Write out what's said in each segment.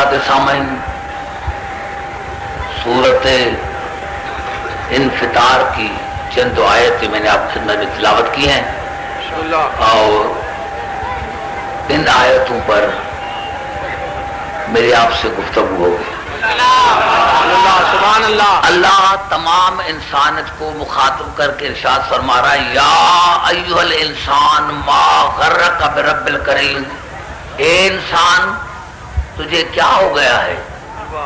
حضرات سامعین، سورت انفطار کی چند آیتیں میں نے آپ کی خدمت میں تلاوت کی ہیں، اور ان آیتوں پر میری آپ سے گفتگو ہوگی۔ سبحان اللہ۔ اللہ تمام انسانیت کو مخاطب کر کے ارشاد فرما رہا ہے، یا ایھا الانسان ما غرک برب الکریم، اے انسان تجھے کیا ہو گیا ہے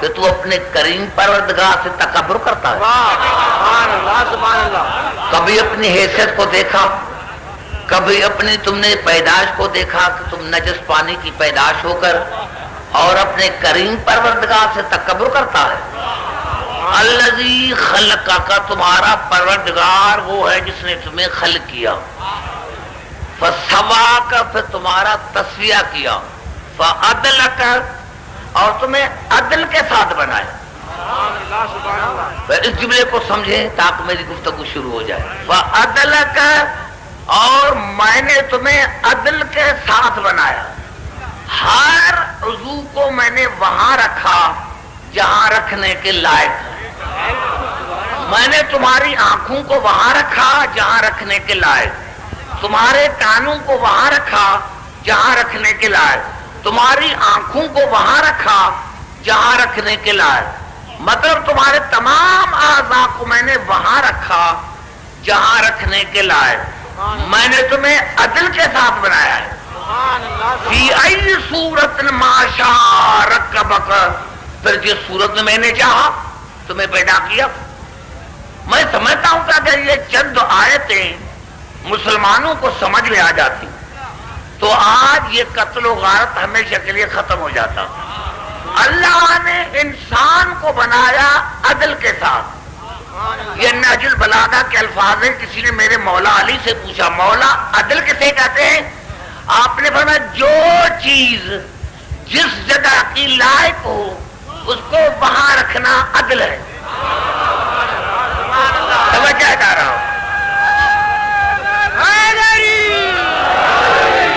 کہ تو اپنے کریم پروردگار سے تکبر کرتا ہے؟ سبحان اللہ سبحان اللہ۔ کبھی اپنی حیثیت کو دیکھا، کبھی اپنی تم نے پیدائش کو دیکھا کہ تم نجس پانی کی پیدائش ہو کر اور اپنے کریم پروردگار سے تکبر کرتا ہے؟ الذی خلقک، تمہارا پروردگار وہ ہے جس نے تمہیں خلق کیا، فسواک، پھر تمہارا تسویہ کیا، فعدلک، اور تمہیں عدل کے ساتھ بنایا۔ اس جملے کو سمجھیں تاکہ میری گفتگو شروع ہو جائے۔ فعدلک، اور میں نے تمہیں عدل کے ساتھ بنایا، ہر عضو کو میں نے وہاں رکھا جہاں رکھنے کے لائق ہے۔ میں نے تمہاری آنکھوں کو وہاں رکھا جہاں رکھنے کے لائق، تمہارے کانوں کو وہاں رکھا جہاں رکھنے کے لائق، تمہاری آنکھوں کو وہاں رکھا جہاں رکھنے کے لائق، مطلب تمہارے تمام اعضاء کو میں نے وہاں رکھا جہاں رکھنے کے لائق۔ میں نے تمہیں عدل کے ساتھ بنایا ہے۔ فی ای صورت ما شاء رکبک، پھر جس صورت میں میں نے چاہا تمہیں پیدا کیا۔ میں سمجھتا ہوں کہ اگر یہ چند آیتیں مسلمانوں کو سمجھ میں آ جاتی تو آج یہ قتل و غارت ہمیشہ کے لیے ختم ہو جاتا۔ اللہ نے انسان کو بنایا عدل کے ساتھ۔ یہ نہج البلاغہ کے الفاظ ہیں۔ کسی نے میرے مولا علی سے پوچھا، مولا عدل کسے کہتے ہیں؟ آپ نے فرمایا جو چیز جس جگہ کی لائق ہو اس کو وہاں رکھنا عدل ہے۔ توجہ کر رہا ہوں،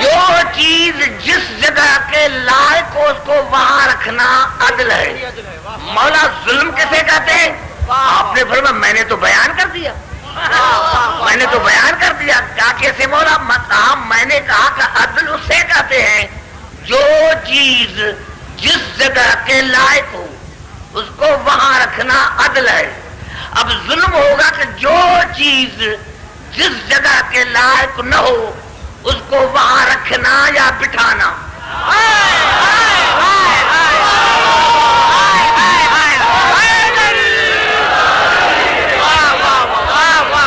جو چیز جس جگہ کے لائق ہو اس کو وہاں رکھنا عدل ہے۔ مولا ظلم کسے کہتے ہیں؟ آپ نے فرمایا میں نے تو بیان کر دیا، میں نے تو بیان کر دیا۔ کیا کیسے مولا؟ میں نے کہا کہ عدل اسے کہتے ہیں جو چیز جس جگہ کے لائق ہو اس کو وہاں رکھنا عدل ہے۔ اب ظلم ہوگا کہ جو چیز جس جگہ کے لائق نہ ہو اس کو وہاں رکھنا یا بٹھانا۔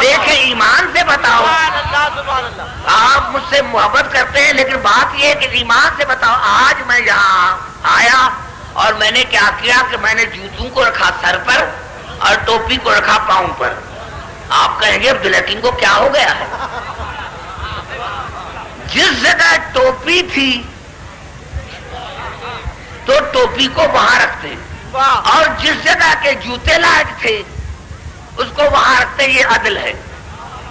دیکھیں ایمان سے بتاؤ، آپ مجھ سے محبت کرتے ہیں لیکن بات یہ ہے کہ ایمان سے بتاؤ، آج میں یہاں آیا اور میں نے کیا کیا کہ میں نے جوتوں کو رکھا سر پر اور ٹوپی کو رکھا پاؤں پر۔ آپ کہیں گے عبدالحکیم کو کیا ہو گیا ہے؟ جس جگہ ٹوپی تھی تو ٹوپی کو وہاں رکھتے، اور جس جگہ کے جوتے لائق تھے اس کو وہاں رکھتے، یہ عدل ہے۔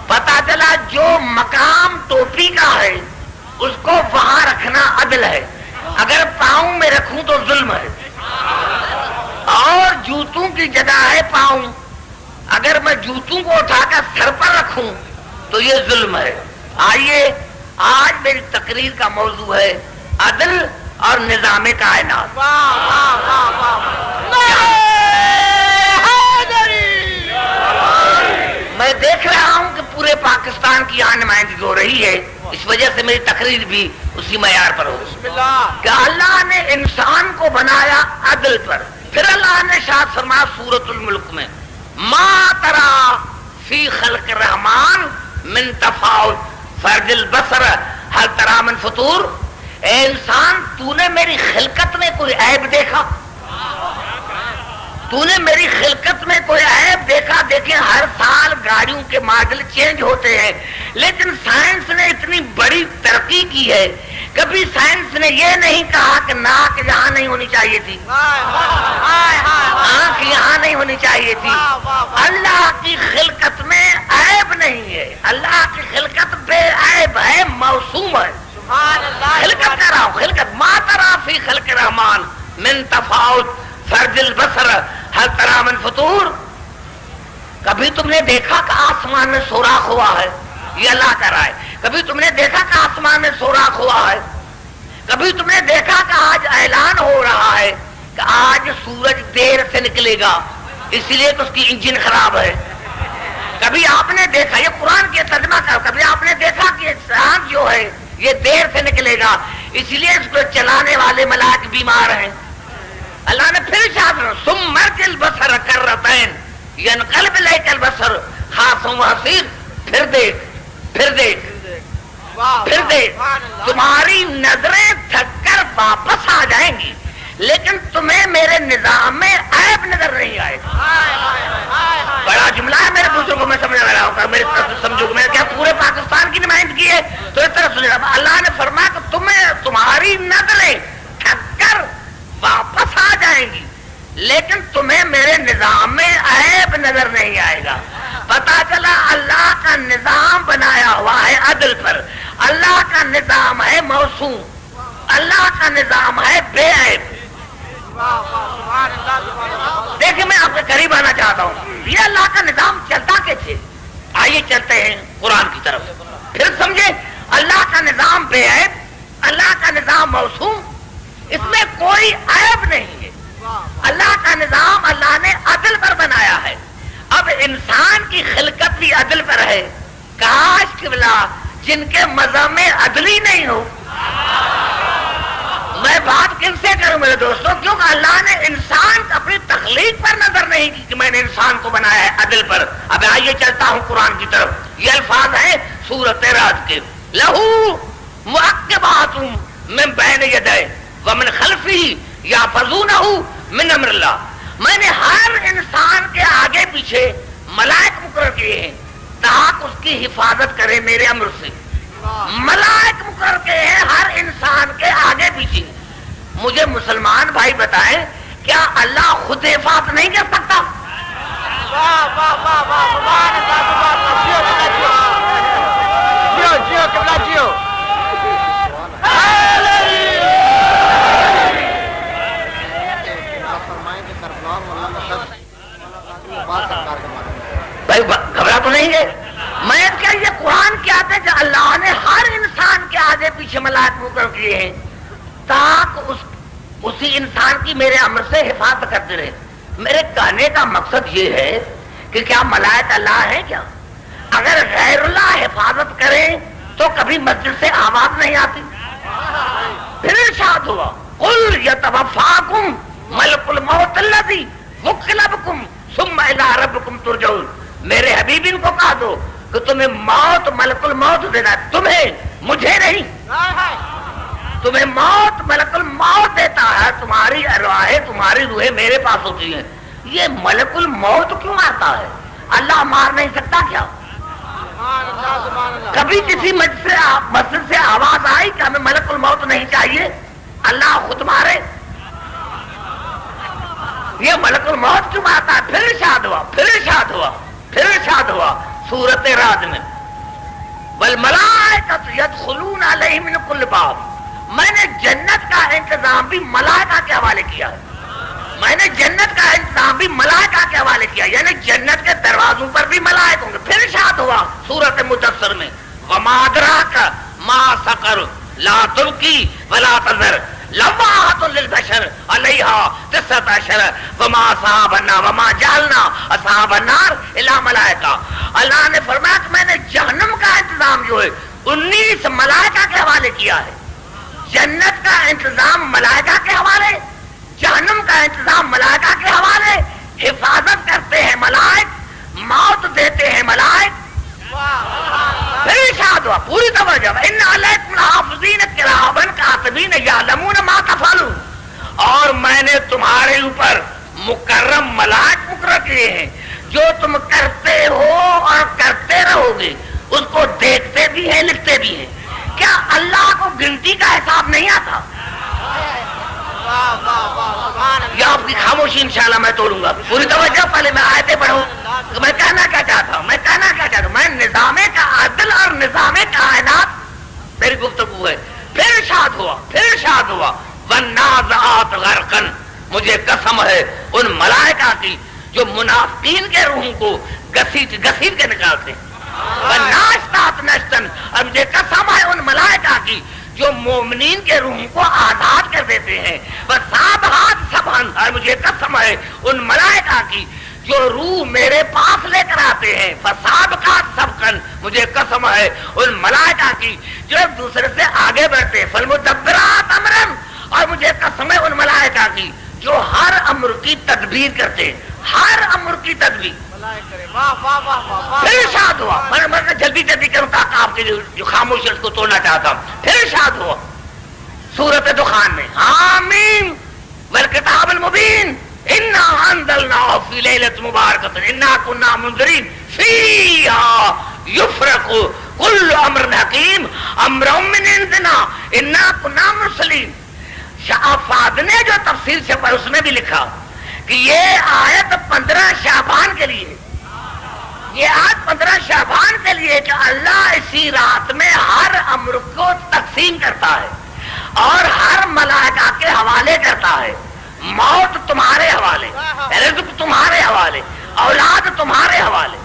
پتا چلا جو مقام ٹوپی کا ہے اس کو وہاں رکھنا عدل ہے۔ اگر پاؤں میں رکھوں تو ظلم ہے، اور جوتوں کی جگہ ہے پاؤں، اگر میں جوتوں کو اٹھا کر سر پر رکھوں تو یہ ظلم ہے۔ آئیے آج میری تقریر کا موضوع ہے عدل اور نظام کائنات۔ میں دیکھ رہا ہوں کہ پورے پاکستان کی یہاں نمائندگی ہو رہی ہے، اس وجہ سے میری تقریر بھی اسی معیار پر ہو کہ اللہ نے انسان کو بنایا عدل پر۔ پھر اللہ نے ارشاد فرمایا سورۃ الملک میں، ما ترى فی خلق الرحمن من تفاوت فرج البصر هل ترى من فطور۔ اے انسان تو نے میری خلقت میں کوئی عیب دیکھا؟ تو نے میری خلقت میں کوئی عیب دیکھا؟ دیکھیں ہر سال گاڑیوں کے ماڈل چینج ہوتے ہیں، لیکن سائنس نے اتنی بڑی ترقی کی ہے، کبھی سائنس نے یہ نہیں کہا کہ ناک یہاں نہیں ہونی چاہیے تھی، آنکھ یہاں نہیں ہونی چاہیے تھی۔ اللہ کی خلقت میں عیب نہیں ہے، اللہ کی خلقت بے عیب ہے، موسوم ہے۔ خلقت کر رہا ہوں، خلقت ما ترى فی خلق الرحمن من تفاوت فرج البصر هل ترى من فطور. کبھی تم نے دیکھا کہ آسمان میں سوراخ ہوا ہے؟ یہ اللہ کہہ رہا ہے. کبھی تم نے دیکھا کہ آسمان میں سوراخ ہوا ہے؟ کبھی تم نے دیکھا کہ آج اعلان ہو رہا ہے کہ آج سورج دیر سے نکلے گا اس لیے کہ اس کی انجن خراب ہے؟ کبھی آپ نے دیکھا، یہ قرآن کے ترجمہ کرو، کبھی آپ نے دیکھا کہ چاند جو ہے یہ دیر سے نکلے گا اس لیے اس کو چلانے والے ملائک بیمار ہیں؟ اللہ نے پھر ارشاد ثم مرجع البصر کرتین ینقلب الیک البصر خاسئا وحسیر. پھر دیکھ پھر دیکھ پھر دیکھ، تمہاری نظریں تھک کر واپس آ جائیں گی لیکن تمہیں میرے نظام میں عیب نظر نہیں آئے گا. بڑا جملہ ہے میرے دوسروں کو میں سمجھا رہا ہوں، میرے سمجھو میں کیا پورے پاکستان کی نمائندگی ہے تو اس طرح سمجھا. اللہ نے فرمایا کہ تمہیں تمہاری نظریں تھک کر واپس آ جائیں گی لیکن تمہیں میرے نظام میں عیب نظر نہیں آئے گا. پتا چلا اللہ کا نظام بنایا ہوا ہے عدل پر، اللہ کا نظام ہے موسوم، اللہ کا نظام ہے بے عیب. دیکھیں میں آپ کے قریب آنا چاہتا ہوں، یہ اللہ کا نظام چلتا کیسے؟ آئیے چلتے ہیں قرآن کی طرف، پھر سمجھے. اللہ کا نظام بے عیب، اللہ کا نظام موسوم، اس میں کوئی عیب نہیں ہے. اللہ کا نظام اللہ نے عدل پر بنایا ہے. اب انسان کی خلقت بھی عدل پر ہے. کاش قبلہ جن کے مذہب میں عدل ہی نہیں ہو. میں بات کن سے کروں میرے دوستوں؟ کیونکہ اللہ نے انسان اپنی تخلیق پر نظر نہیں کی کہ میں نے انسان کو بنایا ہے عدل پر. اب آئیے چلتا ہوں قرآن کی طرف. یہ الفاظ ہیں سورۃ رعد کے، لہو معقبات من بین یدیہ ومن خلفہ یحفظونہ من امر اللہ. میں نے ہر انسان کے آگے پیچھے ملائک مقرر کیے ہیں تاکہ اس کی حفاظت کرے میرے امر سے. ملائک مقرر کیے ہیں ہر انسان کے آگے پیچھے. مجھے مسلمان بھائی بتائیں کیا اللہ خود حفاظت نہیں کر سکتا؟ بھائی گھبرا تو نہیں ہے؟ میں کیا یہ قرآن کیا آتے کہ اللہ نے ہر انسان کے آگے پیچھے ملائک مقرر کیے ہیں تاکہ اسی انسان کی میرے امر سے حفاظت کرتے رہے. میرے کہنے کا مقصد یہ ہے کہ کیا ملائک اللہ ہے کیا؟ اگر غیر اللہ حفاظت کرے تو کبھی مسجد سے آواز نہیں آتی. پھر ارشاد ہوا قل یتوفاکم ملک الموت الذی وکل بکم ثم الی ربکم ترجعون. میرے حبیب ان کو کہا دو کہ تمہیں موت ملک الموت دینا، تمہیں، مجھے نہیں. تمہیں موت ملک الموت دیتا ہے، تمہاری ارواح تمہاری روحیں میرے پاس ہوتی ہیں. یہ ملک الموت کیوں آتا ہے؟ اللہ مار نہیں سکتا کیا؟ کبھی کسی مسجد سے آواز آئی کہ ہمیں ملک الموت نہیں چاہیے، اللہ خود مارے؟ یہ ملک الموت کیوں آتا ہے؟ پھر ارشاد ہوا پھر ارشاد ہوا پھر ارشاد ہوا سورۃ رعد میں والملائکۃ یدخلون علیہم من کل باب. میں نے جنت کا انتظام بھی ملائکہ کے حوالے کیا ہے. میں نے جنت کا انتظام بھی ملائکہ کے حوالے کیا، یعنی جنت کے دروازوں پر بھی ملائک ہوں گے. پھر ارشاد ہوا سورۃ مدثر میں وما ادراک ما سقر لا تبقی ولا تذر لواحۃ للبشر علیہا 19 وما اصحاب النار وما جعلنا اصحاب النار الا ملائکہ. اللہ نے فرمایا کہ میں نے جہنم کا انتظام جو ہے 19 ملائکہ کے حوالے کیا ہے. جنت کا انتظام ملائکہ کے حوالے، جہنم کا انتظام ملائکہ کے حوالے. حفاظت کرتے ہیں ملائک، موت دیتے ہیں ملائک. پھر ارشاد ہوا پوری توجہ ان علیکم الحافظین کراما کاتبین یعلمون ما تفعلون. اور میں نے تمہارے اوپر مکرم ملائک مقرر کیے ہیں جو تم کرتے ہو اور کرتے رہو گے اس کو دیکھتے بھی ہیں لکھتے بھی ہیں. کیا اللہ کو گنتی کا حساب نہیں آتا؟ یہ آپ کی خاموشی انشاءاللہ میں توڑوں گا. پوری توجہ، پہلے میں آیتیں پڑھوں. میں کہنا کیا چاہتا ہوں میں نظام کا عدل اور نظام کائنات میری گفتگو ہے. پھر ارشاد ہوا والنازعات غرقا، مجھے قسم ہے ان ملائکہ کی جو منافقین کے روحوں کو گھسیٹ کے نکالتے ہیں، والناشطات نشطا، اور مجھے قسم ہے ان ملائکہ کی جو مومنین کے روحوں کو آزاد کر دیتے ہیں، والسابحات سبحا، اور مجھے قسم ہے ان ملائکہ کی جو روح میرے پاس لے کر آتے ہیں، فسابقات سبقا، مجھے قسم ہے ان ملائکہ کی جو ایک دوسرے سے آگے بڑھتے ہیں، فالمدبرات امرا، اور مجھے قسم ہے ان ملائکہ کی جو ہر امر کی تدبیر کرتے ہیں، ہر امر کی تدبیر۔ پھر ارشاد ہوا، میں جلدی کروں تاکہ آپ کے جو خاموشی اس کو توڑنا چاہتا ہوں، پھر ارشاد ہوا سورۃ دخان میں، آمین والکتاب المبین انا انزلناہ فی لیلۃ مبارکۃ انا کنا منذرین فیہا یفرق کل امر حکیم امر من عندنا انا کنا مرسلین۔ شاہ فہد نے جو تفسیر سے اس میں بھی لکھا کہ یہ آیت 15 شعبان کے لیے، یہ آیت 15 شعبان کے لیے کہ اللہ اسی رات میں ہر امر کو تقسیم کرتا ہے اور ہر ملائکہ کے حوالے کرتا ہے، موت تمہارے حوالے، رزق تمہارے حوالے، اولاد تمہارے حوالے۔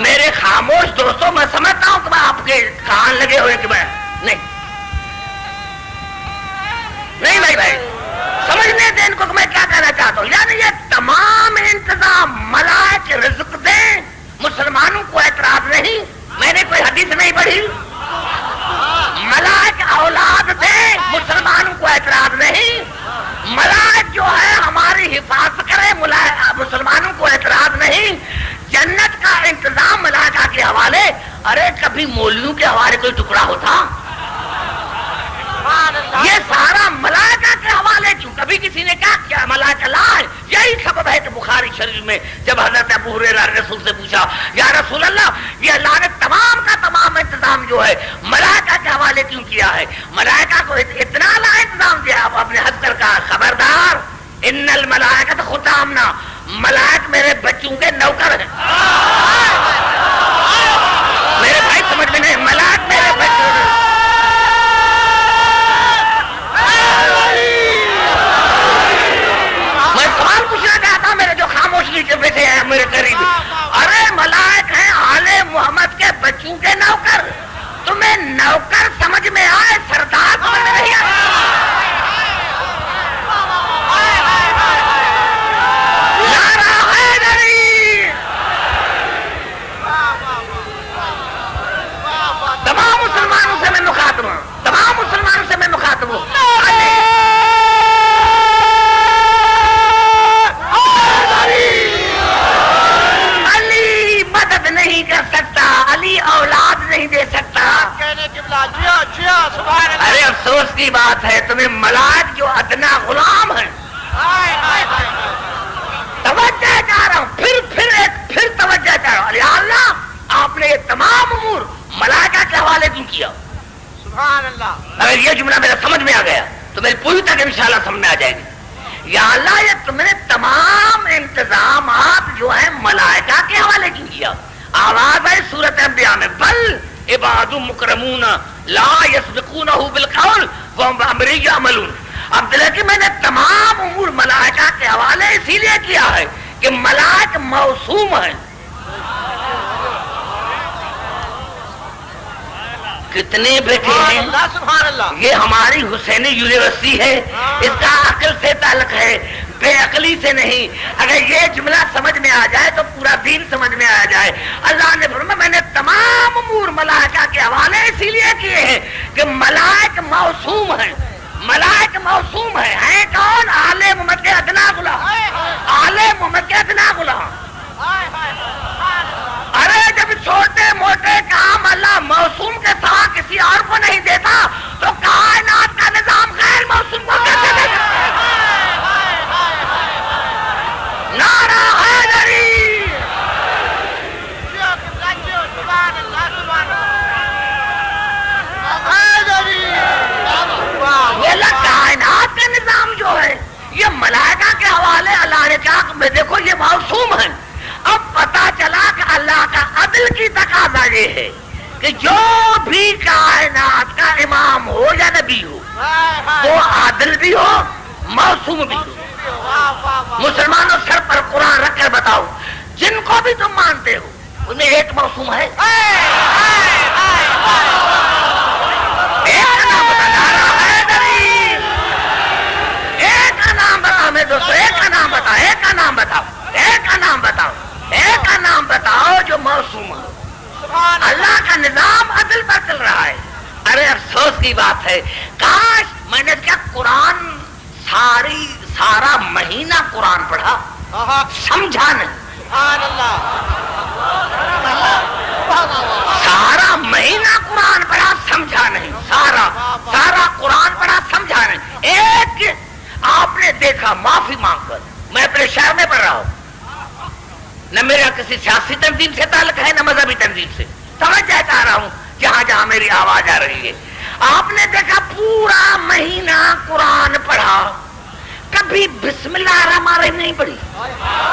میرے خاموش دوستوں، میں سمجھتا ہوں کہ میں آپ کے کان لگے ہوئے کہ میں نہیں بھائی سمجھنے دیں ان کو کہ میں کیا کہنا چاہتا ہوں، یعنی یہ تمام انتظام ملائکہ رزق دیں، مسلمانوں کو اعتراض نہیں، میں نے کوئی حدیث نہیں پڑھی، ملائکہ اولاد دیں، مسلمانوں کو اعتراض نہیں، ملائکہ جو ہے ہماری حفاظت کرے، مسلمانوں کو اعتراض نہیں، جنت کا انتظام ملائکہ کے حوالے۔ ارے کبھی مولویوں کے حوالے کوئی ٹکڑا ہوتا؟ یہ سارا ملائکہ کے حوالے کیوں؟ کبھی کسی نے کیا ملائکہ لائے؟ یہی سبب ہے کہ بخاری شریف میں جب حضرت ابو ہریرہ رسول سے پوچھا، یا رسول اللہ یہ اللہ نے تمام کا تمام انتظام جو ہے ملائکہ کے حوالے کیوں کیا ہے؟ ملائکہ کو اتنا لا انتظام دیا، آپ اپنے ہنس کر کہا خبردار ان الملائکۃ خدامنا، ملائکہ میرے بچوں کے نوکر ہیں۔ میرے بھائی سمجھ میں نہیں، ملائکہ میرے بچوں کے، سوال پوچھنا چاہتا ہوں میرے جو خاموش نیچے بیٹھے ہیں میرے قریب، ارے ملائک ہیں آل محمد کے بچوں کے نوکر، تمہیں نوکر سمجھ میں آئے، سردار سمجھ میں نہیں آئے؟ نعرہ حیدری، تمام مسلمانوں سے میں مخاطب ہوں، تمام مسلمانوں سے میں مخاطب ہوں، نہیں کر سکتا، علی اولاد نہیں دے سکتا۔ ارے افسوس کی بات ہے تمہیں ملائک جو ادنا غلام ہیں، توجہ چاہ رہا ہوں، پھر توجہ چاہ رہا ہوں، یا اللہ آپ نے یہ تمام امور ملائکہ کے حوالے کیوں کیا؟ سبحان اللہ۔ اگر یہ جملہ میرا سمجھ میں آ گیا تو میری پوری تک انشاءاللہ سمجھ میں آ جائے گی۔ یا اللہ یہ تم نے تمام انتظامات جو ہیں ملائکہ کے حوالے کیوں کیا؟ آواز ہے سورۃ انبیاء میں، بل عباد مکرمون لا یسبقونہ بالقول وہم بامرہ یعملون۔ اب دیکھیں میں نے تمام امور ملائکہ کے حوالے اسی لیے کیا ہے کہ ملائکہ موسوم ہیں۔ کتنے بیٹھے ہیں؟ یہ ہماری حسینی یونیورسٹی ہے، اس کا عقل سے تعلق ہے، بے عقلی سے نہیں۔ اگر یہ جملہ سمجھ میں آ جائے تو پورا دین سمجھ میں آ جائے۔ اللہ نے فرمایا میں نے تمام امور ملائکہ کے حوالے اسی لیے کیے ہیں کہ ملائکہ موسوم ہیں، ملائکہ موسوم ہیں کون؟ آل محمد کے ادنا غلام، آل محمد کے ادنا غلام۔ ارے جب چھوٹے موٹے کام اللہ موسوم کے سوا کسی اور کو نہیں دیتا تو کائنات کا نظام غیر موسوم کو کیسے دے گا؟ نعرہ حیدری، یہ کائنات کا نظام جو ہے یہ ملائکہ کے حوالے اللہ نے کہا میں دیکھو یہ معصوم ہیں۔ اب پتا چلا کہ اللہ کا عدل کی تقاضا یہ ہے کہ جو بھی کائنات کا امام ہو یا نبی ہو وہ عادل بھی ہو معصوم بھی ہو. مسلمانوں سر پر قرآن رکھ کر بتاؤ جن کو بھی تم مانتے ہو ان میں ایک معصوم ہے؟ ایک کا نام بتا. نعرہ حیدری. ایک کا نام بتا میں دوستو. ایک کا نام بتا. ایک کا نام بتاؤ. ایک کا نام بتاؤ. ایک کا نام بتاؤ جو معصوم ہے. اللہ کا نظام عدل پر چل رہا ہے. ارے افسوس کی بات ہے کاش میں نے کیا قرآن سارا مہینہ قرآن پڑھا سمجھا نہیں. سارا مہینہ قرآن پڑھا سمجھا نہیں. سارا قرآن پڑھا سمجھا نہیں. ایک آپ نے دیکھا معافی مانگ کر میں اپنے شہر میں پڑھ رہا ہوں. نہ میرا کسی سیاسی تنظیم سے تعلق ہے نہ مذہبی تنظیم سے. سمجھنا چاہ رہا ہوں جہاں جہاں میری آواز آ رہی ہے. آپ نے دیکھا پورا مہینہ قرآن پڑھا کبھی بسم اللہ الرحمن الرحیم نہیں پڑھی.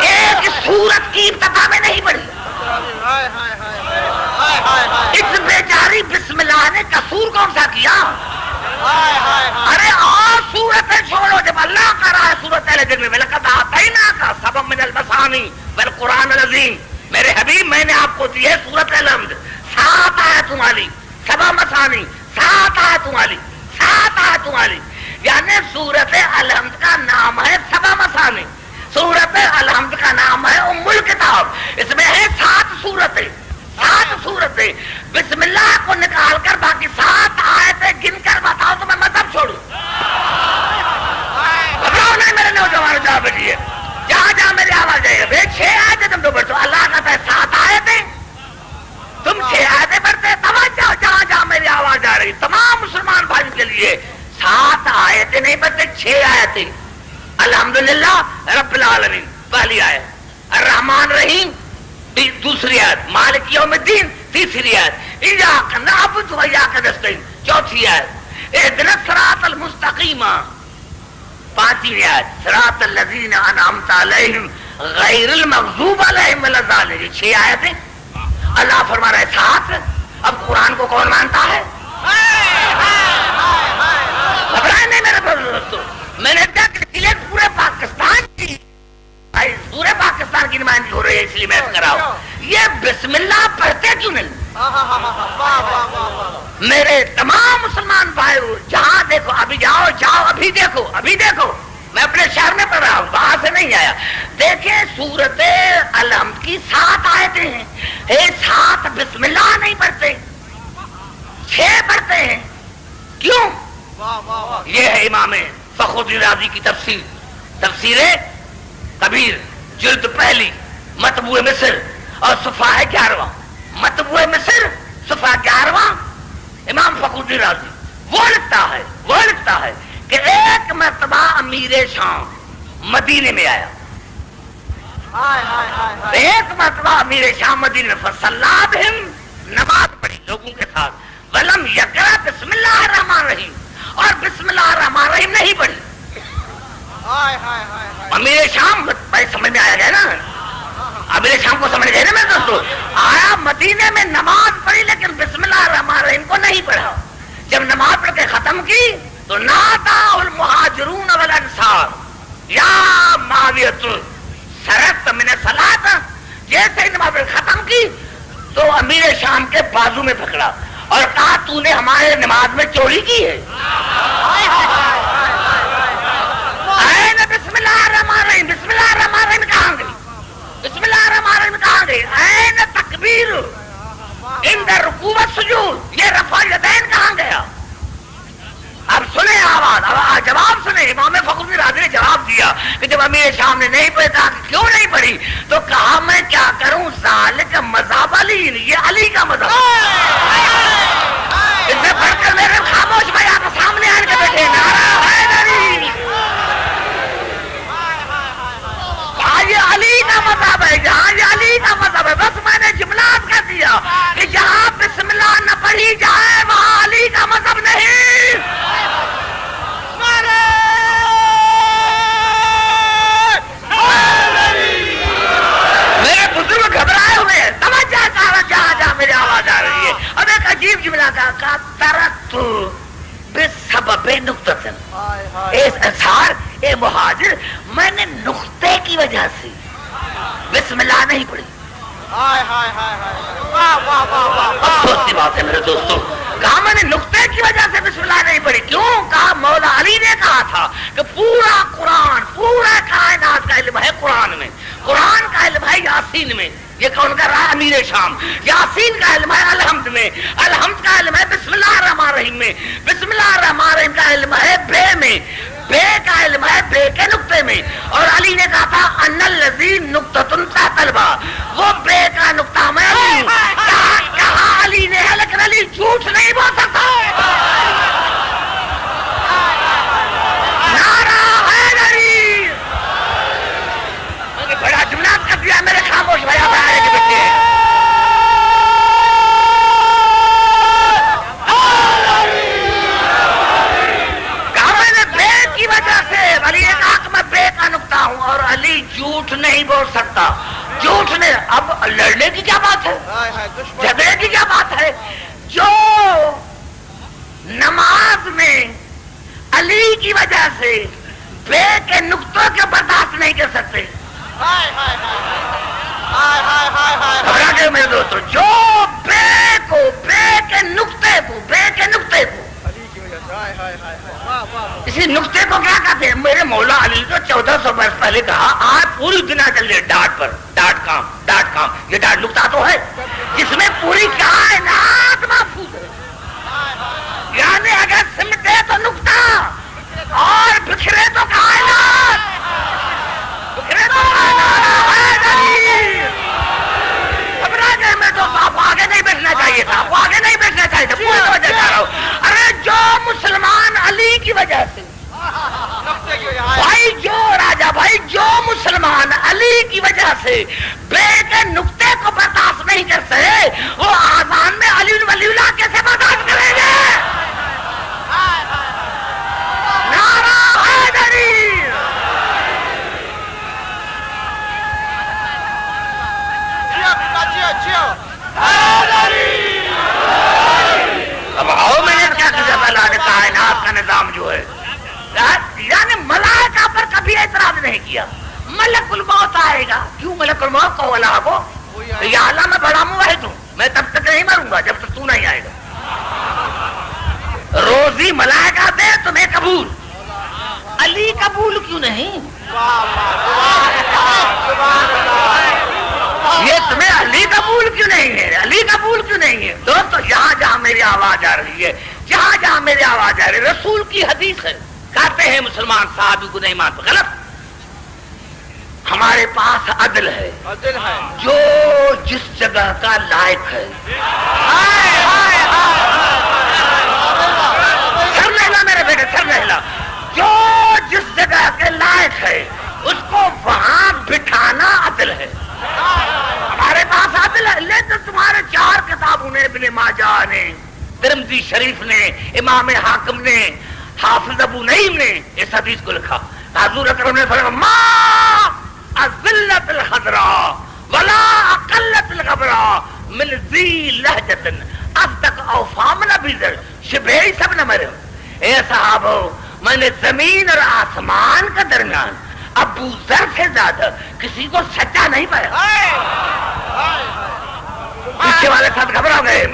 ایک سورت کی ابتدا میں نہیں پڑھی. اس بیچاری بسم اللہ نے قصور کون سا کیا؟ ارے اور سورتیں چھوڑو جب اللہ کا رہا ہے سورت اہل جن میں وَلَقَدْ آتَيْنَاكَ سَبْعًا مِنَ الْمَثَانِي وَالْقُرْآنِ الْعَظِيمِ. میرے حبیب میں نے آپ کو دی ہے سورت الحمد 7 آیتوں والی. 7 مثانی 7 آیتوں والی. 7 آیتوں والی یعنی سورت الحمد کا نام ہے 7 مثانی. سورت الحمد کا نام ہے ام الکتاب. اس میں ہے 7 سورتیں. 7 سورتیں. بسم اللہ کو نکال کر باقی 7 آیتیں گن کر بتاؤ تو میں مذہب چھوڑوں. بتاؤ نہیں میرے نوجوانوں جہاں بجیے جہاں جہاں میری آواز آئے گا. 6 آیتیں تم تو پڑھتے ہو. اللہ کہتا ہے 7 آیتیں تم 6 آیتیں پڑھتے. توجہ جہاں جہاں میری آواز آ رہی تمام مسلمان بھائیوں کے لیے 7 آیتیں نہیں پڑھتے 6 آیتیں. الحمدللہ رب العالمین پہلی آیت. الرحمن رحیم دوسری آیت. مالک یوم الدین تیسری آیت. ایاک نعبد و ایاک نستعین چوتھی آیت. اہدنا الصراط المستقیم پانچویں آیت. صراط الذین انعمت علیہم غیر المغضوب علیہم ولا الضالین. 6 آیتیں. اللہ فرما رہا ہے 7. اب قرآن کو کون مانتا ہے؟ گھبرائے نہیں میرے دوستوں. میں نے پورے پاکستان کی پورے پاکستان کی نمائندگی ہو رہی ہے اس لیے میں کر رہا ہوں. یہ بسم اللہ پڑھتے کیوں نہیں؟ میرے تمام مسلمان بھائی جہاں دیکھو ابھی جاؤ ابھی دیکھو میں اپنے شہر میں پڑھ رہا ہوں باہر سے نہیں آیا. دیکھیں سورت الحمد کی 7 آیتیں ہیں. 7 بسم اللہ نہیں پڑھتے 6 پڑھتے ہیں. کیوں؟ یہ ہے امام فخر الدین رازی کی تفسیر کبیر جلد پہلی مطبوع مصر اور صفحہ 11واں. مطبوع مصر صفحہ 11واں. امام فخر الدین رازی وہ لکھتا ہے کہ ایک مرتبہ امیر شام مدینے میں آیا. ایک مرتبہ امیر شام مدینے میں فصلی بہم نماز پڑھی لوگوں کے ساتھ. ولم یقرأ بسم اللہ الرحمن الرحیم اور بسم اللہ الرحمن الرحیم نہیں پڑھی. امیر شام بھائی سمجھ میں آیا گیا نا. امیر شام کو سمجھ گئے نا میرے دوستو. آیا مدینے میں نماز پڑھی لیکن بسم اللہ الرحمن الرحیم کو نہیں پڑھا. جب نماز پڑھ کے ختم کی تو نادا المہاجرون والانصار یا معاویۃ سرت من الصلاۃ. جیسے ہی نماز ختم کی تو امیر شام کے بازو میں پکڑا اور کہا تو نے ہمارے نماز میں چوری کی ہے. بسم اللہ الرحمن الرحیم. بسم اللہ الرحمن الرحیم کہاں گئی؟ بسم اللہ الرحمن الرحیم کہاں گئی؟ این تکبیر عند رکوع والسجود. یہ رفع الیدین کہاں گیا؟ اب سنیں آواز جواب سنیں. امام فخر الدین رازی نے جواب دیا کہ جب امیر شام نے نہیں پڑھی کہا کہ کیوں نہیں پڑھی تو کہا میں کیا کروں ذالک مذہب علی. یہ علی کا مذہب. اس سے پڑھ کر میرے خاموش بھائی آپ سامنے آنے کے بیٹھے نعرہ حیدری. یہ علی کا مذہب ہے. جہاں یہ علی کا مذہب ہے بس میں نے جملات کر دیا کہ جہاں بسم اللہ نہ پڑھی جائے وہاں علی کا مذہب نہیں. میرے بزرگ گھبرائے ہوئے ہیں. توجہ جہاں جہاں میری آواز آ رہی ہے. اب ایک عجیب جملہ کا ترکت بسب بے نقطتن اے انصار اے مہاجر میں نے نقطے کی وجہ سے بسم اللہ نہیں پڑھی. بہت سی بات ہے میرے دوستوں. کہا میں نے نقطے کی وجہ سے بسم اللہ نہیں پڑھی. کیوں؟ کہا مولا علی نے کہا تھا کہ پورا قرآن پورا کائنات کا علم ہے قرآن میں, قرآن کا علم ہے یاسین میں. یہ کون کر رہا ہے؟ امیر شام. یاسین کا علم ہے الحمد میں, الحمد کا علم ہے بسم اللہ الرحمن الرحیم میں, بسم اللہ الرحمن الرحیم کا علم ہے بے میں, بے کا علم ہے بے کے نقطے میں. اور علی نے کہا تھا ان الذی نقطۃ تحت الباء, وہ بے کا نقطہ میں علی ہوں. کہا علی نے ہے, لیکن علی جھوٹ نہیں بول سکتا. نعرہ حیدری. بڑا جملہ کر دیا میرے خاموش بھائی کے بچے. کہا میں نے بے کی وجہ سے, علی نے کہا کہ میں بے کا نقطہ ہوں, اور علی جھوٹ نہیں بول سکتا. جھوٹ نے اب لڑنے کی کیا بات ہے, جھگڑے کی کیا بات ہے؟ جو نماز میں علی کی وجہ سے بے کے نقطوں کے برداشت نہیں کر سکتے. گھبرا گئے میرے دوستوں. جو بے کو, بے کے نقطے کو, بے کے نقطے کو, اسی نقطے کو کیا کہتے ہیں؟ میرے مولا علی تو 1400 برس پہلے کہا آج پوری دنیا چل رہی ڈاٹ پر, ڈاٹ کام, ڈاٹ کام. یہ ڈاٹ نقطہ تو ہے جس میں پوری کائنات محفوظ ہے. یعنی اگر سمٹے تو نقطہ اور بکھرے تو کائنات, بکھرے تو کائنات. گھبرا گئے میں تو آپ آگے نہیں بیٹھنا چاہیے تھا, آپ آگے نہیں بیٹھنا چاہیے تھا. پوری توجہ چاہ رہا ہوں. ارے جو مسلمان علی کی وجہ سے, بھائی جو راجا بھائی جو مسلمان علی کی وجہ سے بے کے نقطے کو برداشت نہیں کر سکے, وہ آزان میں علی ولی اللہ کیسے برداشت کریں گے؟ نعرہ حیدری. اب آؤ میں نے کیا کائنات کا نظام جو ہے, یعنی ملائکہ پر کبھی اعتراض نہیں کیا. ملک الموت آئے گا, کیوں ملک الموت کو والا کو یا اللہ میں بڑا موحد ہوں, میں تب تک نہیں مروں گا جب تک تو نہیں آئے گا. روزی ملائکہ دے تمہیں قبول, علی قبول کیوں نہیں؟ یہ تمہیں علی قبول کیوں نہیں ہے, علی قبول کیوں نہیں ہے؟ دوستو جہاں جہاں میری آواز آ رہی ہے, جہاں جہاں میری آواز آ رہی ہے, رسول کی حدیث ہے. کہتے ہیں مسلمان صحابی کو نہیں مانتے, غلط. ہمارے پاس عدل ہے, جو جس جگہ کا لائق ہے. سر نہلا میرے بیٹے, سر نہلا. جو جس جگہ کے لائق ہے اس کو وہاں بٹھانا عدل ہے. ہمارے پاس عدل ہے. لیکن تمہارے 4 کتابوں نے, ابن ماجہ نے, ترمذی شریف نے, امام حاکم نے, حافظ ابو نعیم نے اس حدیث کو لکھا. حضور اکرم نے فرمایا ما الذلت الخضراء ولا اقلت الغبراء من ذی لہجۃ اصدق او فامن بذر شبہ سب نہ مرے. اے صحابو, میں نے زمین اور آسمان کا درمیان ابو ذر سے زیادہ کسی کو سچا نہیں پایا. پیچھے والے ساتھ گھبرا گئے.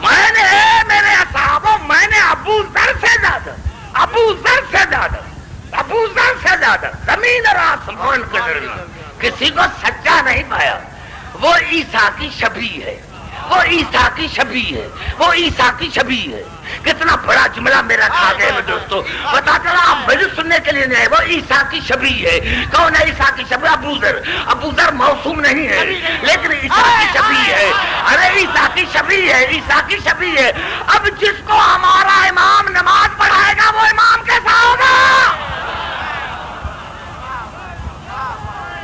میں نے میرے صحابوں, میں نے ابو ذر سے زیادہ, ابو ذر سے زیادہ, ابو ذر سے زیادہ زمین اور آسمان کے درمیان کسی کو سچا نہیں پایا. وہ عیسیٰ کی شبیہ ہے, وہ عیسیٰ کی شبیہ ہے, وہ عیسیٰ کی شبیہ ہے. کتنا بڑا جملہ میرا کھا گئے میں دوستو. پتا چلا آپ مجھے سننے کے لیے نہیں ہے. وہ عیسیٰ کی شبیہ ہے. کون ہے عیسیٰ کی شبیہ؟ ابو ذر. ابو ذر موسوم نہیں ہے لیکن عیسیٰ کی شبیہ ہے. ارے عیسیٰ کی شبیہ ہے, عیسیٰ کی شبیہ ہے. اب جس کو ہمارا امام نماز پڑھائے گا وہ امام کیسا ہوگا؟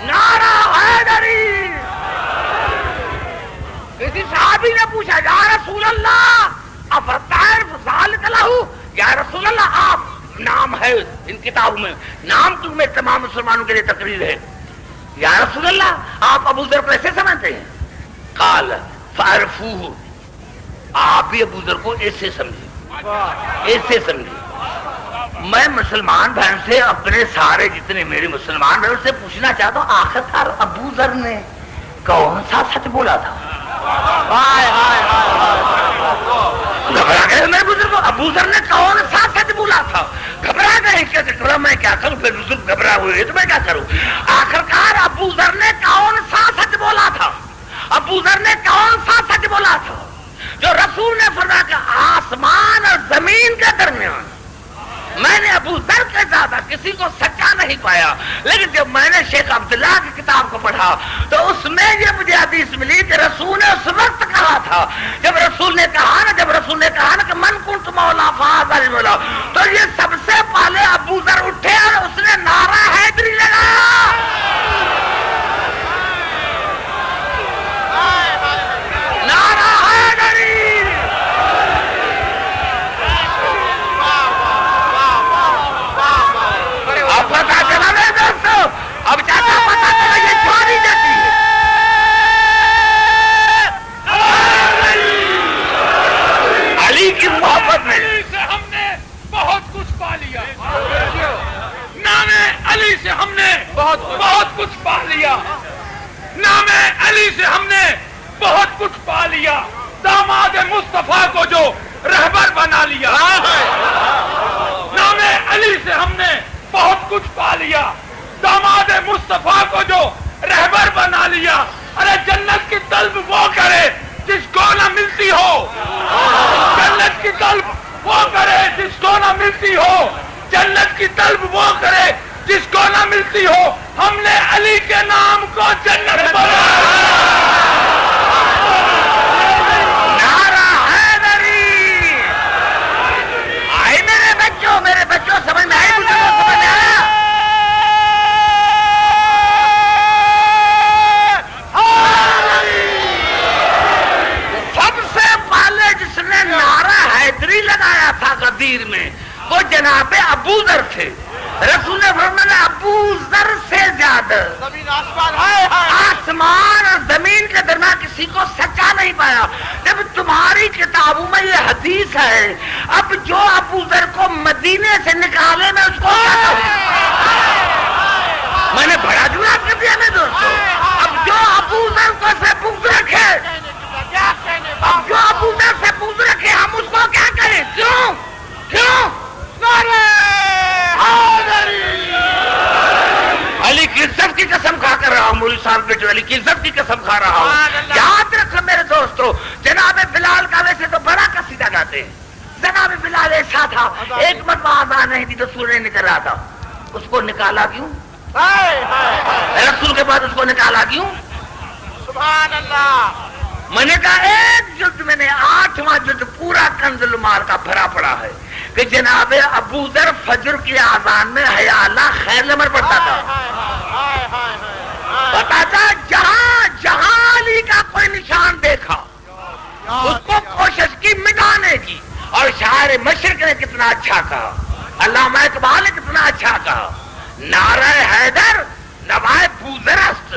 نعرہ حیدری. کسی صحابی نے پوچھا یا رسول اللہ یا رسول اللہ, آپ نام ہے ان کتابوں میں, نام تو میں تمام مسلمانوں کے لیے تقریر ہے. یا رسول اللہ آپ ابو ذر کو ایسے سمجھتے ہیں؟ قال فعرفوہ, آپ بھی ابو ذر کو ایسے سمجھیں. ایسے سمجھے. میں مسلمان بہن سے اپنے سارے جتنے میرے مسلمان بہن سے پوچھنا چاہتا ہوں آخرکار ابو ذر نے کون سا سچ بولا تھا؟ گھبرا گئے میں بزرگ. ابو ذر نے کون سا سچ بولا تھا؟ گھبرا گئے کہ میں کیا کروں؟ پھر بزرگ گھبرا ہوئے تو میں کیا کروں؟ آخرکار ابو ذر نے کون سا سچ بولا تھا؟ ابو ذر نے کون سا سچ بولا تھا جو رسول نے فرمایا کہ آسمان اور زمین کے درمیان میں نے ابو ذر کے زیادہ کسی کو سچا نہیں پایا. لیکن جب میں نے شیخ عبداللہ کی کتاب کو پڑھا تو اس میں یہ مجھے حدیث ملی کہ رسول نے اس وقت کہا تھا جب رسول نے کہا نا کہ من کنت مولا فہذا المولا، تو یہ سب سے پہلے ابو ذر اٹھے اور اس نے نعرہ حیدری لگایا. نعرہ حیدری. اب پتا چلا میرے دوستو، اب جاتا پتا چلا یہ جواری جاتی ہے. علی کی محبت میں ہم نے بہت کچھ پا لیا. نام علی سے ہم نے بہت کچھ پا لیا. نام علی سے ہم نے بہت کچھ پا لیا. داماد مصطفیٰ کو جو رہبر بنا لیا. نام علی سے ہم نے بہت کچھ پا لیا. داماد مصطفیٰ کو جو رہبر بنا لیا. ارے جنت کی طلب وہ کرے جس کو نہ ملتی ہو. جنت کی طلب وہ کرے جس کو نہ ملتی ہو. جنت کی طلب وہ کرے جس کو نہ ملتی ہو. ہم نے علی کے نام کو جنت بنایا. نعرہ حیدری. آئے میرے بچوں سمجھ میں آئی؟ سمجھ میں آیا؟ سب سے پہلے جس نے نعرہ حیدری لگایا تھا غدیر میں وہ جناب ابو ذر تھے. رسول نے فرمایا ابو ذر سے زیادہ آسمان اور زمین کے درمیان کسی کو سچا نہیں پایا. جب تمہاری کتابوں میں یہ حدیث ہے، اب جو ابو ذر کو مدینے سے نکالے میں اس کو کیا کہوں؟ میں نے بڑا جرا کر دیا میرے دوستو. اب جو ابو ذر کو سے بغض رکھے، اب جو ابو ذر سے بغض رکھے ہم اس کو کیا کریں؟ کیوں علی کی عزت کی قسم کھا کر رہا ہوں. مولوی صاحب بیٹے علی کی عزت کی قسم کھا رہا ہوں. یاد رکھو میرے دوستو، جناب بلال کا ویسے تو بڑا قصیدہ گاتے ہیں. جناب بلال ایسا تھا، ایک مرتبہ آزان نہیں تھی تو سورج نکل رہا تھا. اس کو نکالا کیوں؟ رسول کے بعد اس کو نکالا کیوں؟ سبحان اللہ. میں نے کہا ایک جلد میں نے 8واں جلد پورا کنز المال کا بھرا پڑا ہے کہ جناب ابو ذر فجر کی آذان میں حی اللہ خیر نمبر پڑھتا تھا. پتا تھا جہاں علی کا کوئی نشان دیکھا اس کو کوشش کی مٹانے کی. اور شاعر مشرق نے کتنا اچھا کہا، علامہ اقبال نے کتنا اچھا کہا، نعرہ حیدر نوائے بوذر است.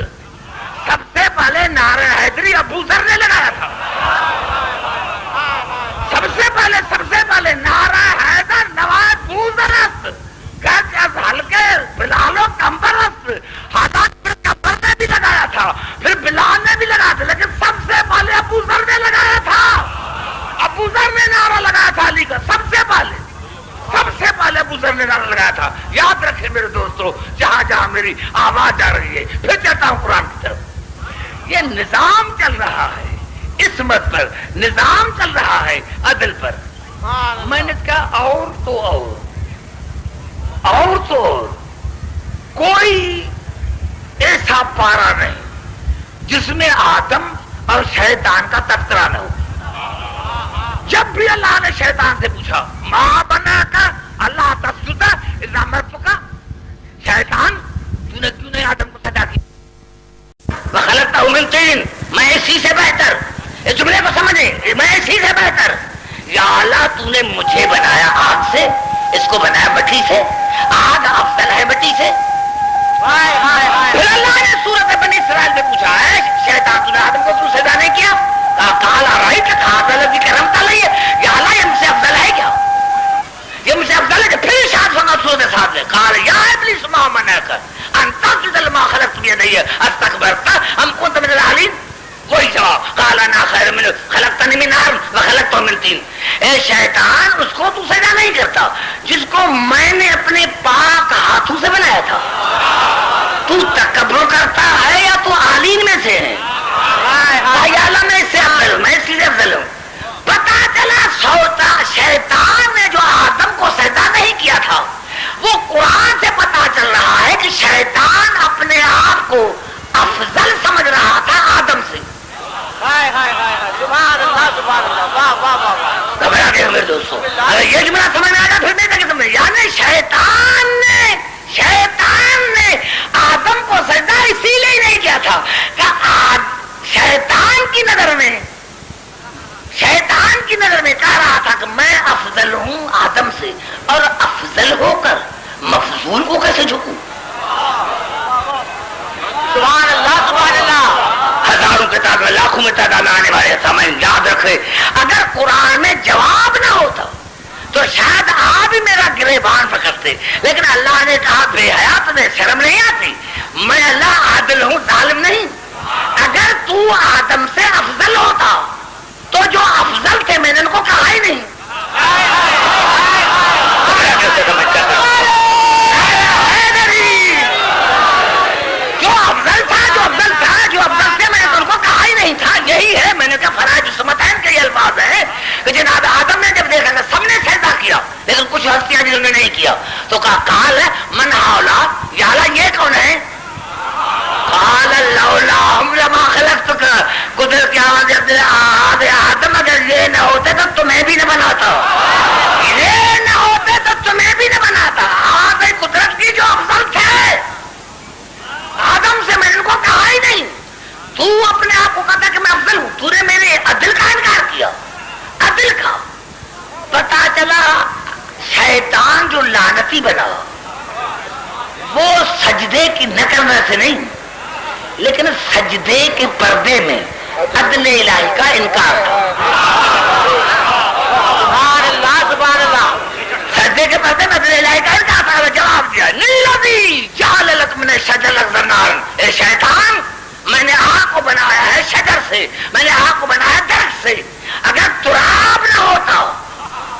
سب سے پہلے نعرہ حیدری ابو ذر نے لگایا تھا. سب سے پہلے نعرہ حیدر نوائے بوذر است. گرج از ہلکے بلال و کمبر است. حضرت کمبر نے بھی لگایا تھا، پھر بلال نے بھی لگایا تھا، لیکن سب سے پہلے ابو ذر نے لگایا تھا. ابو ذر نے نعرہ لگایا تھا علی کا. سب سے پہلے ابو ذر نے نعرہ لگایا تھا. یاد رکھیں میرے دوستو، جہاں جہاں میری آواز جا رہی ہے پھر چلتا ہوں قرآن کی طرف. یہ نظام چل رہا ہے عصمت پر، نظام چل رہا ہے عدل پر. میں نے کہا اور تو کوئی ایسا پارا نہیں جس میں آدم اور شیطان کا تذکرہ نہ ہو. جب بھی اللہ نے شیطان سے پوچھا ماں بنا کر اللہ تسجدہ اذا مرتک، شیطان تو نے کیوں نہیں آدم کو سجا کی؟ وخلقتہ من طین، میں اسی سے بہتر. اس جملے کو سمجھیں، میں اسی سے بہتر. یا اللہ تو نے مجھے بنایا آگ سے، اس کو بنایا مٹی سے. آگ افضل ہے مٹی سے. پھر اللہ نے سورۃ بنی اسرائیل میں پوچھا ہے شیطان تو نے آدم کو تو سجا نہیں کیا؟ کہا رائی کہ کہا الذی کرمت علیہ، یا اللہ یہ مجھ سے افضل ہے کیا؟ اے شیطان اس کو تو سجدہ نہیں کرتا جس کو میں نے اپنے پاک ہاتھوں سے بنایا تھا. تو تکبر کرتا ہے یا تو عالین میں سے ہے؟ میں اس سے افضل ہوں, میں اس لیے افضل ہوں. پتا چلا شیطان نے جو آدم کو سجدہ نہیں کیا تھا وہ قرآن سے پتا چل رہا ہے کہ شیطان اپنے آپ کو افضل سمجھ رہا تھا آدم سے. سبحان اللہ سبحان اللہ, واہ واہ واہ. گھبرا گئے میرے دوستوں, اگر یہ جملہ سمجھ میں آ جائے پھر نہیں تھا کہ سمجھ, یعنی شیطان نے آدم کو سجدہ اسی لیے نہیں کیا تھا کہ شیطان کی نظر میں کہہ رہا تھا کہ میں افضل ہوں آدم سے, اور افضل ہو کر مفضول کو کیسے جھکوں. سبحان اللہ سبحان اللہ. ہزاروں کے تعداد میں, لاکھوں میں تعداد میں آنے والے سامعین یاد رکھے, اگر قرآن میں جواب نہ ہوتا تو شاید آپ ہی میرا گریبان پکڑتے, لیکن اللہ نے کہا بے حیا تمہیں شرم نہیں آتی, میں اللہ عادل ہوں, ظالم نہیں. اگر تو آدم سے افضل ہوتا تو جو افضل تھے میں نے ان کو کہا ہی نہیں. جو افضل تھے میں نے ان کو کہا ہی نہیں تھا. یہی ہے میں نے کہا فرائض الصمتین کے یہ الفاظ ہیں کہ جناب آدم نے جب دیکھا کہ سب نے سجدہ کیا لیکن کچھ ہستیاں جنہوں نے نہیں کیا تو کہا قال من ہاؤلا, یا اللہ یہ کون ہے؟ قال لولا ہم لما خلقتک, قدرت کی آواز آدم اگر یہ نہ ہوتے تو تمہیں بھی نہ بناتا, یہ نہ ہوتے تو تمہیں بھی نہ بناتا. آواز قدرت کی جو افضل تھے آدم سے میں نے کو کہا ہی نہیں. تو اپنے آپ کو کہتا کہ میں افضل ہوں, تو نے میرے عدل کا انکار کیا. عدل کا پتا چلا شیطان جو لعنتی بنا وہ سجدے کی نہ کرنے سے نہیں لیکن سجدے کے پردے میں عدل الہی کا انکار تھا. سبحان اللہ سبحان اللہ. سجدے کے پردے میں عدل الہی کا انکار تھا. جواب دیا للذی جعل لکم من الشجر الاخضر نارا, اے شیطان میں نے آگ کو بنایا ہے شجر سے, میں نے آگ کو بنایا درخت سے. اگر تراب نہ ہوتا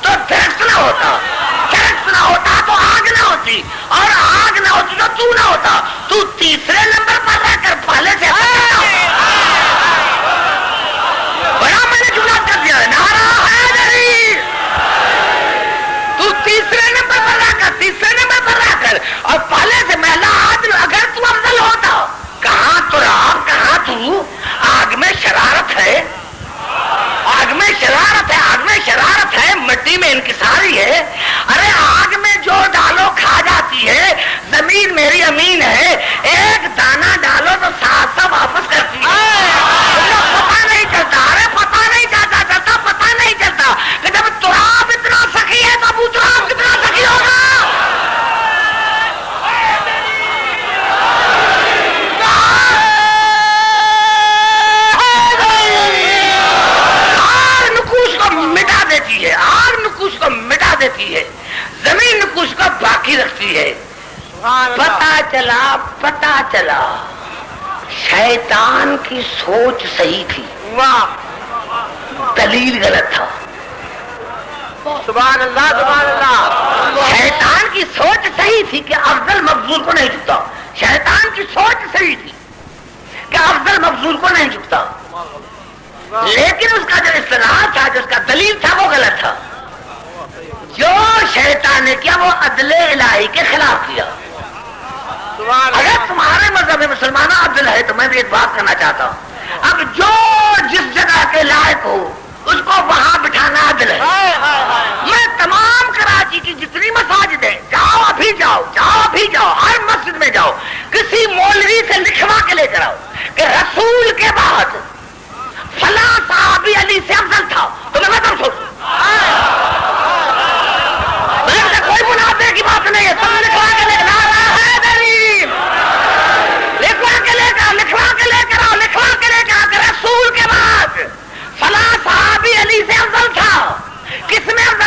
تو درخت نہ ہوتا, درخت نہ ہوتا تو آگ نہ ہوتی, اور آگ نہ ہوتی تو نہ ہوتا. تو تیسرے نمبر پر رہ کر پہلے سے بڑا میں نے جملہ کر دیا نعرہ حیدری. تو تیسرے نمبر پر رہ کر اور پہلے سے میں اللہ عادل. اگر تو افضل ہوتا, کہاں تراب کہاں تو, آگ میں شرارت ہے, آگ میں شرارت ہے, مٹی میں انکساری ہے. ارے آگ میں جو ڈالو کھا جاتی ہے, زمین میری امین ہے, ایک دانہ ڈالو تو ساتھ ساتھ واپس کرتی ہے. پتا نہیں چلتا, ارے پتا نہیں چلتا کہ جب تراب اتنا سخی ہے تو ابو تراب کتنا سخی ہوگا. مٹا دیتی ہے, زمین نقوش کو باقی رکھتی ہے. پتا چلا شیطان کی سوچ صحیح تھی, دلیل غلط تھا. سبحان اللہ سبحان اللہ. شیطان کی سوچ صحیح تھی کہ افضل مفضول کو نہیں جھکتا. شیطان کی سوچ صحیح تھی کہ افضل مفضول کو نہیں جھکتا, لیکن اس کا جو اصطلاح تھا, جو اس کا دلیل تھا وہ غلط تھا. جو شیطان نے کیا وہ عدل الہی کے خلاف کیا. اگر تمہارے مذہب میں مسلمانوں عدل ہے تو میں بھی ایک بات کرنا چاہتا ہوں, اب جو جس جگہ کے لائق ہو اس کو وہاں بٹھانا عدل ہے. میں تمام کراچی کی جتنی مساجد ہیں, جاؤ ابھی جاؤ, ہر مسجد میں جاؤ, کسی مولوی سے لکھوا کے لے کر آؤ کہ رسول کے بعد فلاں صحابی علی سے افضل تھا, تو میں مطلب سوچوں کوئی منافع کی بات نہیں ہے. سب لکھوا کے لے رسول کے بعد فلاں صحابی علی سے افضل تھا. کس میں افضل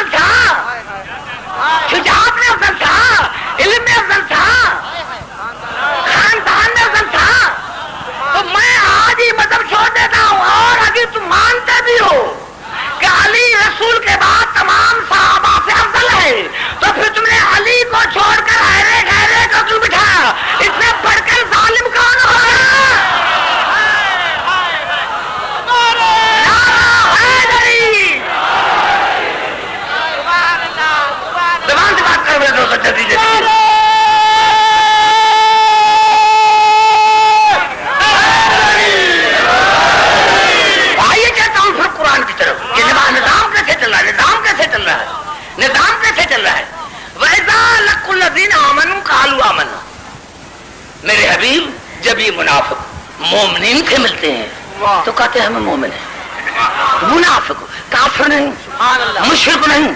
جلدی جلدی آئیے کہتا ہوں پھر قرآن کی طرف کہ نظام کیسے چل رہا ہے، نظام کیسے چل رہا ہے، نظام کیسے چل رہا ہے. وَإِذَا لَقُوا الَّذِينَ آمَنُوا قَالُوا آمَنَّا. میرے حبیب جب یہ منافق مومنین سے ملتے ہیں تو کہتے ہیں ہم مومن ہیں. منافق کافر نہیں، مشرک نہیں.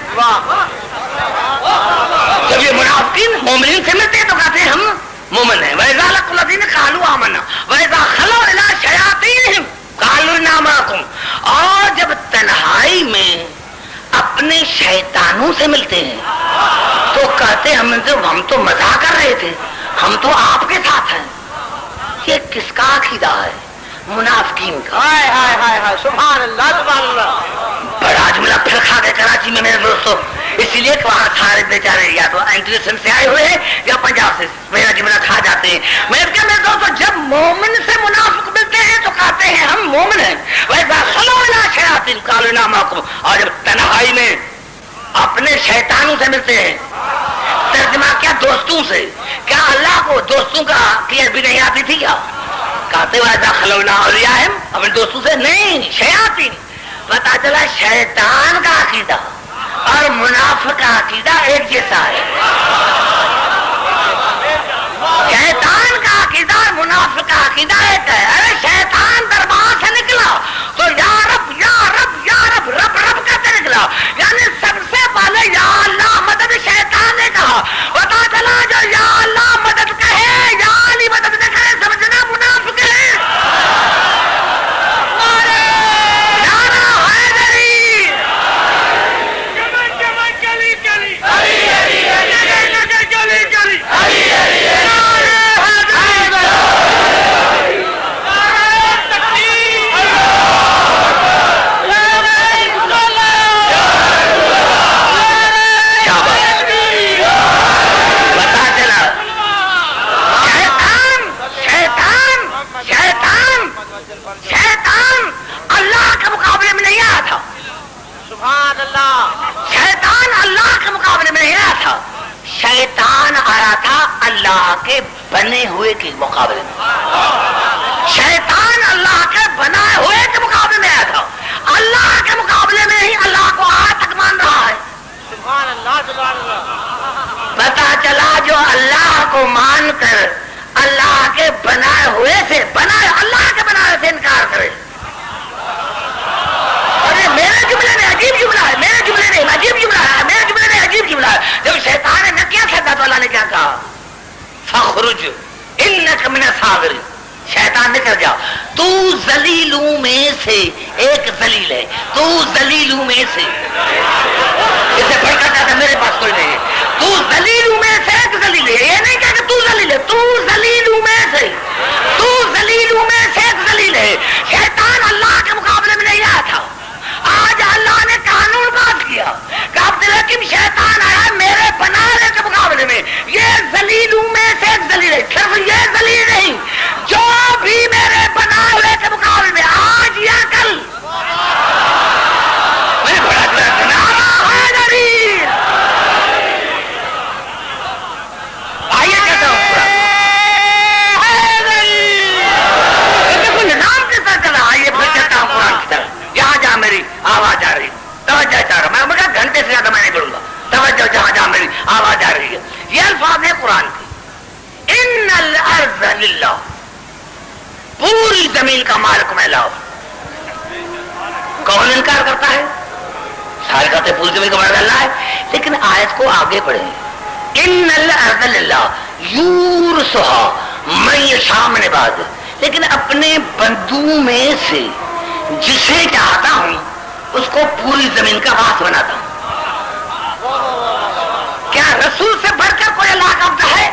جب یہ منافقین مومنین سے ملتے ہیں تو کہتے ہیں ہم مومن ہیں. وَإِذَا لَقُوا الَّذِينَ قَالُوا آمَنَّا وَإِذَا خَلَوْا إِلَىٰ شَيَاطِينِهِمْ قَالُوا إِنَّا مَعَكُمْ. اور جب تنہائی میں اپنے شیطانوں سے ملتے ہیں تو کہتے ہم تو مزاح کر رہے تھے، ہم تو آپ کے ساتھ ہیں. یہ کس کا عقیدہ ہے؟ منافقین کا. سبحان اللہ سبحان اللہ. بڑا جملہ پھر کھا گئے کراچی میں میرے دوستوں، اسی لیے کہ وہاں سارے بیچارے یا تو انٹیلیجنس سے آئے ہوئے ہیں یا پنجاب سے میرا جملہ کھا جاتے ہیں. میں میرے دوستوں جب مومن سے منافق ملتے ہیں تو کہتے ہیں ہم مومن ہیں. وَإِذَا خَلَوْا إِلَىٰ شَيَاطِينِهِمْ قَالُوا إِنَّا مَعَكُمْ. اور جب تنہائی میں اپنے شیطانوں سے ملتے ہیں، ترجمہ کیا دوستوں سے، کیا اللہ کو دوستوں کا کلیئر بھی نہیں آتی تھی کیا؟ کہتے وَإِذَا خَلَوْا إِلَىٰ أَوْلِيَائِهِمْ اپنے دوستوں سے نہیں، شیاطین. پتا چلا شیطان کا عقیدہ اور منافق کا عقیدہ ایک جیسا ہے. شیطان کا عقیدہ اور منافق کا عقیدہ ایک ہے. ارے شیطان دربار سے نکلا تو یا رب یا رب یا رب رب رب کہتے نکلا، یعنی سب سے پہلے یا اللہ مدد شیطان نے کہا. پتا چلا جو یا اللہ مدد کہے یا علی مدد نہ کرے سمجھنا منافق ہے. شیطان اللہ کے مقابلے میں نہیں آیا تھا، شیطان آیا تھا اللہ کے بنے ہوئے کے مقابلے میں. شیطان اللہ کے بنائے ہوئے کے مقابلے میں آیا تھا، اللہ کے مقابلے میں ہی اللہ کو آج تک مان رہا ہے. سبحان اللہ سبحان اللہ. پتا چلا جو اللہ کو مان کر اللہ کے بنائے ہوئے سے اللہ کے بنائے سے انکار کرے. میرے جملے میں عجیب جملہ ہے، میرے جملے میں عجیب جملہ ہے، میرے جملے میں عجیب جملہ ہے. جب شیطان نے نہ کیا تھا تو اللہ نے کیا کہا؟ فخرج انک من الصاغرین. شیطان نے کر جا تو ذلیلوں میں سے ایک ذلیل ہے، تو ذلیلوں میں سے. اسے پڑھ کر کہتا میرے پاس کوئی نہیں ہے. تو ذلیلوں میں سے ایک ذلیل ہے. یہ نہیں کہا کہ تو ذلیل ہے، تو ذلیلوں میں سے، تو ذلیلوں میں سے ایک ذلیل ہے. شیطان اللہ کے مقابلے میں نہیں آیا تھا. آج اللہ نے قانون بات کیا کہ عبدالحکیم شیطان آیا میرے بنانے کے مقابلے میں. یہ ذلیلوں میں سے ایک ذلیل ہے. صرف یہ ذلیل نہیں، جو بھی میرے بنانے کے مقابلے میں آج یا کل میں بڑا آئیے کہتا ہوں نظام کے ساتھ چلا. آئیے پھر کہتا ہوں قرآن کی طرف. یہاں جہاں میری آواز آ رہی، توجہ چاہ رہا میں گھنٹے سے زیادہ میں نہیں کروں گا. توجہ جہاں جہاں میری آواز آ رہی ہے. یہ الفاظ ہے قرآن کی. ان الارض للہ، پوری زمین کا مالک میں لاؤ. کون انکار کرتا ہے؟ سارے کہتے پوری زمین کا مالک اللہ ہے. لیکن آیت کو آگے پڑھیں. ان الارض للہ یورثها من یشاء من عباده. لیکن اپنے بندوں میں سے جسے چاہتا ہوں اس کو پوری زمین کا وارث بناتا ہوں. کیا رسول سے بڑھ کر کوئی اللہ کا عبد ہے؟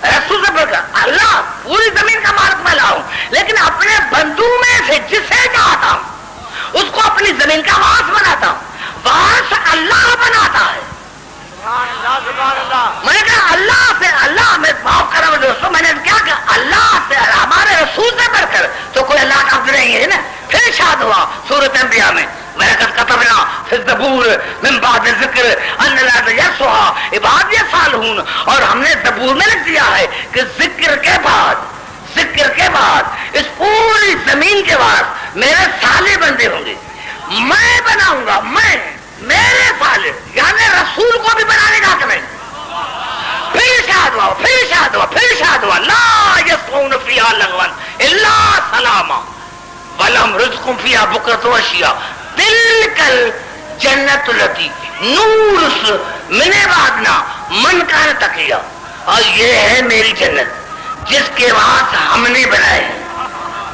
رسول سے بڑھ کر اللہ پوری زمین کا مالک میں لاؤں، لیکن اپنے بندوں میں سے جسے چاہتا ہوں اس کو اپنی زمین کا وارث بناتا ہوں. وارث اللہ بناتا ہے. میں نے کہا اللہ سے، اللہ میں معاف کرا دوستوں، میں نے کیا کہا اللہ سے ہمارے رسول سے بڑھ کر تو کوئی اللہ کا عبد نہیں ہے نا. پھر ارشاد ہوا سورۃ انبیاء میں وَلَقَدْ كَتَبْنَا فِي الزَّبُورِ زبور من بعد ذکر ان الارض یرثها عبادی الصالحون، اور ہم نے زبور میں لکھ دیا ہے کہ ذکر کے بعد اس پوری زمین کے بعد میرے صالح بندے ہوں گے، میں بناؤں گا، میں میرے صالح، یعنی رسول کو بھی بنانے کا حق نہیں۔ پھر ارشاد ہوا لا یسمعون فیہا لغوا الا سلاما ولہم رزق فیہا بکرۃ وعشیا تلک الجنۃ التی نورث من عبادنا من کان تقیا، اور یہ ہے میری جنت جس کے وارث ہم نے بنائے ہیں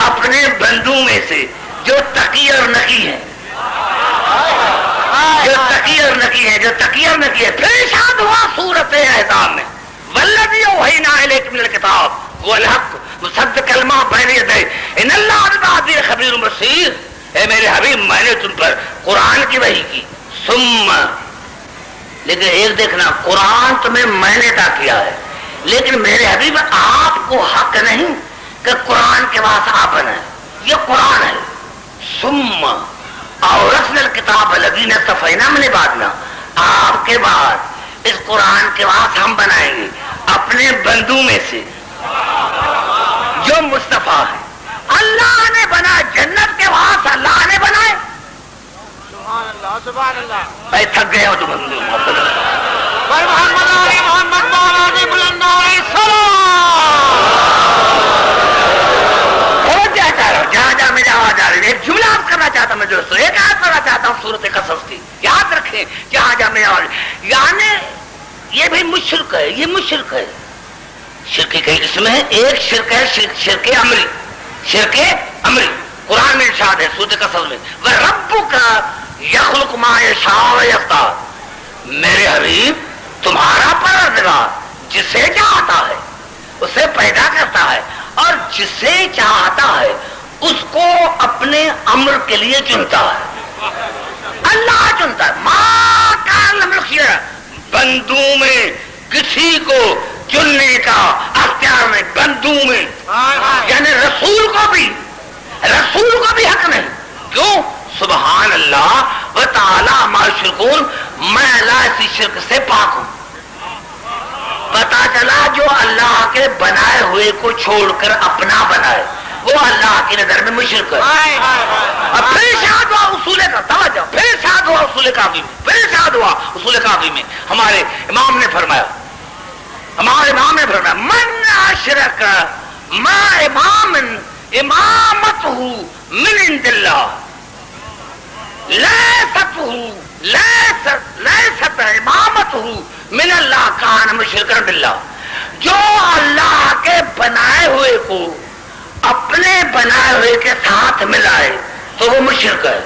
اپنے بندوں میں سے جو تقی اور نقی ہیں، جو تقی اور نقی ہے۔ پھر ارشاد ہوا سورۃ احزاب میں والذی اوحینا الیک من الکتاب والحق مصدقا لما بین یدیہ ان اللہ بعبادہ خبیر بصیر، اے میرے حبیب میں نے تم پر قرآن کی وحی کی، ثم، لیکن ایک دیکھنا قرآن تمہیں میں نے عطا کیا ہے، لیکن میرے حبیب آپ کو حق نہیں کہ قرآن کے واسطے آپ بنائیں، یہ قرآن ہے۔ ثم اورثنا الکتاب الذین اصطفینا من عبادنا، آپ کے بعد اس قرآن کے واسطے ہم بنائیں گے اپنے بندوں میں سے جو مصطفیٰ ہے۔ اللہ نے بنا جنت کے واسطے، اللہ نے بنائے۔ سبحان اللہ سبحان اللہ۔ اے تھک گئے ہو تم محمد علی محمد مولا علی بلند علیہ السلام۔ جہاں میری آواز آ رہی ہے، ایک جملہ آپ کرنا چاہتا ہوں میں دوستوں، ایک آیت پڑھنا چاہتا ہوں سورۃ قصص کی، یاد رکھیں جہاں میری آواز، یعنی یہ بھی مشرک ہے، یہ مشرک ہے۔ شرک کئی قسم ہے، ایک شرک ہے شرک عملی، قرآن میں ارشاد ہے سورۃ قصص میں وَرَبُّكَ يَخْلُقُ مَا يَشَاءُ وَيَخْتَارُ، میرے حبیب تمہارا پروردگار جسے چاہتا ہے اسے پیدا کرتا ہے، اور جسے چاہتا ہے اس کو اپنے امر کے لیے چنتا ہے، اللہ چنتا ہے۔ ماں کان للخيار، بندوں میں کسی کو چننے کا اختیار نہیں، بندوں میں، یعنی رسول کو بھی حق نہیں۔ کیوں؟ سبحان اللہ و تعالی ما یشرکون، میں اللہ اسی شرک سے پاک ہوں۔ پتا چلا جو اللہ کے بنائے ہوئے کو چھوڑ کر اپنا بنائے وہ اللہ کی نظر میں مشرک ہے۔ اب پھر شاد ہوا اصول کا توجہ، پھر شاد ہوا اصول کافی میں ہمارے امام نے فرمایا من اشرک ما امامتہ من عند اللہ لیست امامتہ من اللہ کان مشرکا باللہ، جو اللہ کے بنائے ہوئے کو اپنے بنائے ہوئے کے ساتھ ملائے تو وہ مشرک ہے۔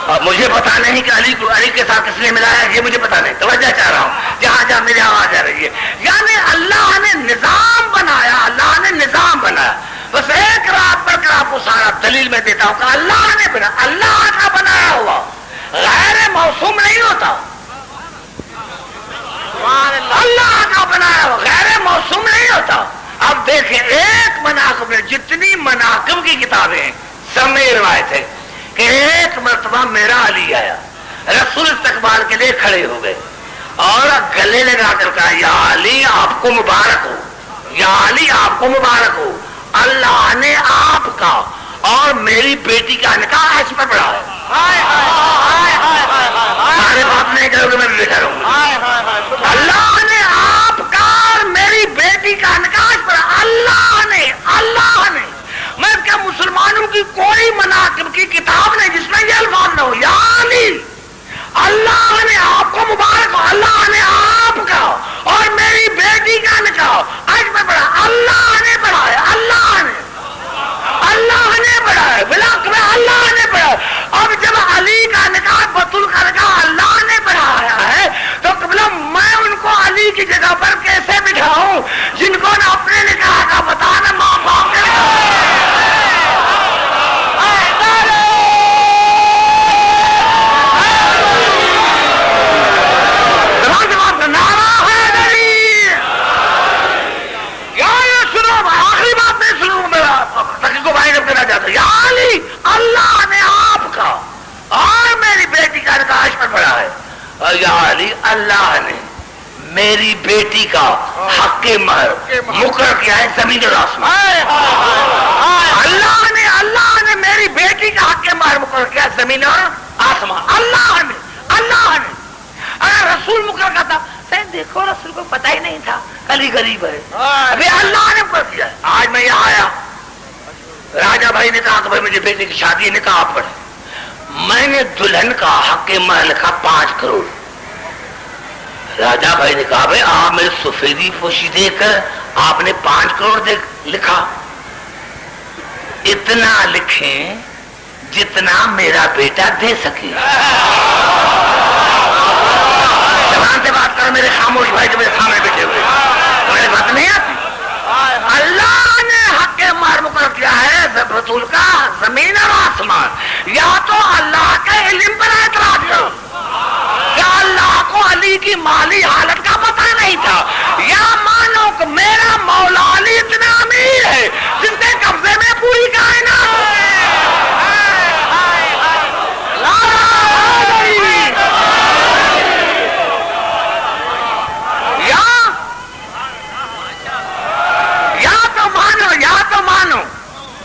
اب مجھے پتا نہیں کہ علی کے ساتھ کس نے ملایا، یہ مجھے پتا نہیں، توجہ چاہ رہا ہوں جہاں میری آواز آ رہی ہے۔ یعنی اللہ نے نظام بنایا، بس ایک رات پر کر آپ کو سارا دلیل میں دیتا ہوں کہ اللہ نے بنایا، اللہ کا بنایا ہوا غیر موسوم نہیں ہوتا، اللہ کا بنایا ہوا غیر موسوم نہیں ہوتا۔ اب دیکھیں ایک مناقب میں جتنی مناقب کی کتابیں ہیں سب میں روایت ہے کہ ایک مرتبہ میرا علی آیا، رسول استقبال کے لیے کھڑے ہو گئے اور گلے لگا کر کہا یا علی آپ کو مبارک ہو، یا علی آپ کو مبارک ہو، اللہ نے آپ کا اور میری بیٹی کا نکاح اس پر پڑھا ہے۔ سارے بات نہیں کرو گے، میں بیٹھا رہوں گا۔ اللہ نے آپ کا اور میری بیٹی کا نکاح پڑھا، اللہ نے میں کیا مسلمانوں کی کوئی مناقب کی کتاب نہیں جس میں یہ الفاظ نہ ہو، یا علی اللہ نے آپ کو مبارک ہو، اللہ نے آپ کا اور میری بیٹی کا نکاح آج میں پڑھا، اللہ نے پڑھایا، اللہ نے پڑھایا، بلاک میں اللہ نے پڑھایا۔ اب جب علی کا کا نقاش پر پڑا ہے. اور یا علی اللہ نے میری بیٹی کا حق مہر مقرر کیا ہے زمین اور آسمان. اللہ نے میری بیٹی کا حق مہر مقرر کیا ہے زمین اور آسمان. اللہ نے اگر رسول مقرر کرتا دیکھو رسول کو پتہ ہی نہیں تھا علی غریب ہے. ابھی اللہ نے مقرر کیا. آج میں یہاں آیا, راجا بھائی نے کہا کہ بھائی مجھے بیٹی کی شادی نے کہا پڑے. میں نے دلہن کا حق مہر لکھا 5 کروڑ. راجا بھائی نے کہا بھائی آپ میرے سفیدی پوشی دے کر آپ نے 5 کروڑ لکھا. اتنا لکھیں جتنا میرا بیٹا دے سکے. زبان سے بات کرو میرے خاموش بھائی جو میرے سامنے بیٹھے ہوئے, تمہیں بات نہیں آتی. اللہ نے حق مہر مقرر کیا ہے رسول کا زمین اور آسمان. یا تو اللہ کے علم پر اعتراض کرو کہ اللہ کو علی کی مالی حالت کا پتہ نہیں تھا, یا مانو کہ میرا مولا علی اتنا امیر ہے جس کے قبضے میں پوری کائنات ہے.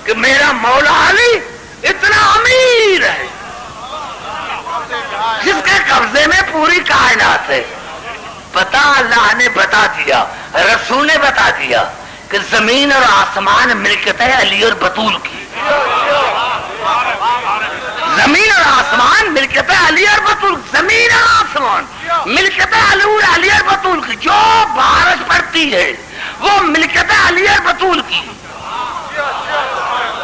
کہ میرا مولا علی اتنا امیر ہے جس کے قبضے میں پوری کائنات ہے. پتا اللہ نے بتا دیا, رسول نے بتا دیا کہ زمین اور آسمان ملکت ہے علی اور بطول کی. زمین اور آسمان ملکت ہے علی اور بطول. زمین اور آسمان ملکت ہے علی اور بطول کی. جو بارش پڑتی ہے وہ ملکت ہے علی اور بطول کی.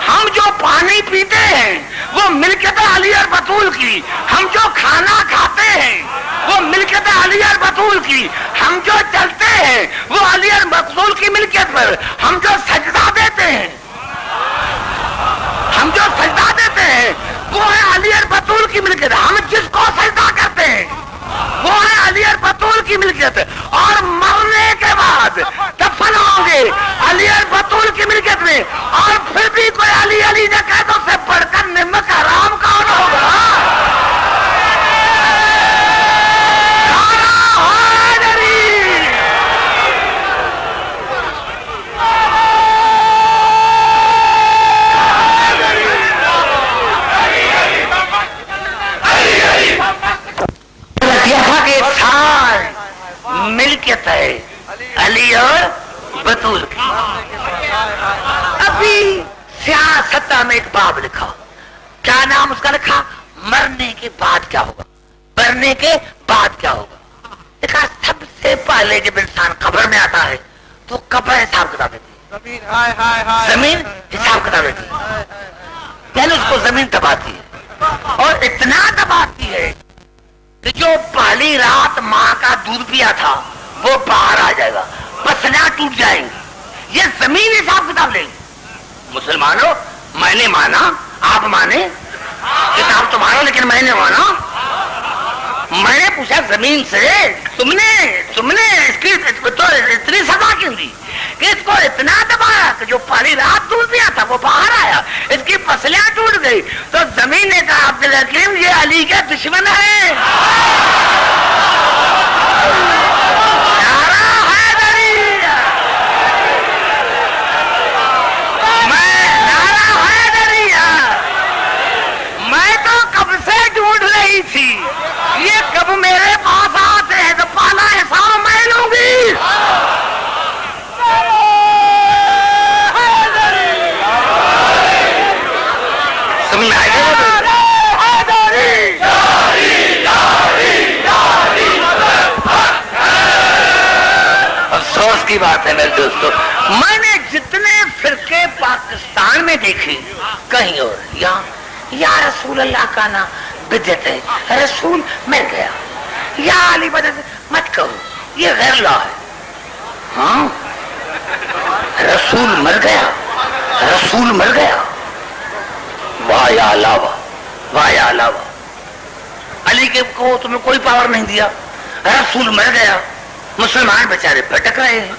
ہم جو پانی پیتے ہیں وہ ملکت علی اور بطول کی. ہم جو کھانا کھاتے ہیں وہ ملکت علی اور بطول کی. ہم جو چلتے ہیں وہ علی اور بطول کی ملکت پر. ہم جو سجدہ دیتے ہیں وہ ہے علی اور بطول کی ملکت. ہم جس کو سجدہ کرتے ہیں وہ ہے علی اور بطول کی ملکت. اور مرنے کے بعد دفن ہوں گے علی اور بطول کی ملکت میں. اور پھر بھی کوئی علی علی نہ کہے تو سے پڑھ کر نمک حرام کون ہوگا؟ ملکیت ہے علی اور بطول کی. ابھی سیاستہ میں ایک باب لکھا, کیا نام اس کا لکھا؟ مرنے کے بعد کیا ہوگا, مرنے کے بعد کیا ہوگا. دیکھا سب سے پہلے جب انسان قبر میں آتا ہے تو قبر حساب کتاب دیتی ہے, زمین حساب کتاب دیتی ہے. پہلے اس کو زمین دباتی ہے اور اتنا دباتی ہے کہ جو پہلی رات ماں کا دودھ پیا تھا وہ باہر آ جائے گا, پسلیاں ٹوٹ جائیں گی. یہ زمین حساب کتاب لیں گی. مسلمانوں میں نے مانا, آپ مانے, کتاب تو مانو لیکن میں نے مانا. میں نے پوچھا زمین سے تم نے اس کی تو اتنی سزا کیوں دی کہ اس کو اتنا دبایا کہ جو پہلی رات دودھ پیا تھا وہ باہر آیا, اس کی پسلیاں ٹوٹ گئی. تو زمین نے کہا عبدالحکیم یہ علی کے دشمن ہے. میں تو کب سے ڈھونڈ رہی تھی یہ کب میرے پاس آتے ہیں تو پہلا حساب میں لوں گی. افسوس کی بات ہے میرے دوستو, میں نے جتنے فرقے پاکستان میں دیکھے کہیں اور یا رسول اللہ کا نام بدعت ہے, رسول مر گیا, یا علی بدعت مت کہو یہ غیر لا ہے. ہاں رسول مر گیا, رسول مر گیا, واہ یا علاوہ, واہ یا علاوہ. علی کے کو تمہیں کوئی پاور نہیں دیا, رسول مر گیا, مسلمان بیچارے بھٹک رہے ہیں.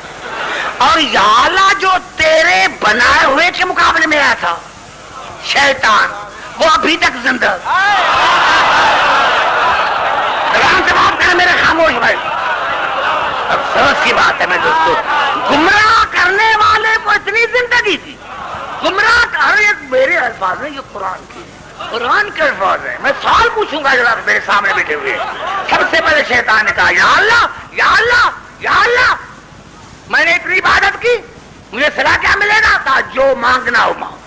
اور یا اللہ جو تیرے بنائے ہوئے کے مقابلے میں آیا تھا شیطان, وہ ابھی تک زندہ. کی بات ہے میں دوستو، گمراہ کرنے والے کو اتنی زندگی تھی، گمراہ کر ایک میرے الفاظ ہیں، یہ قرآن کے الفاظ ہیں. میں سوال پوچھوں گا جناب میرے سامنے بیٹھے ہوئے. سب سے پہلے شیطان نے کہا یا اللہ یا اللہ یا اللہ، میں نے اتنی عبادت کی، مجھے صلاح کیا ملے گا؟ کہا جو مانگنا ہو مانگ.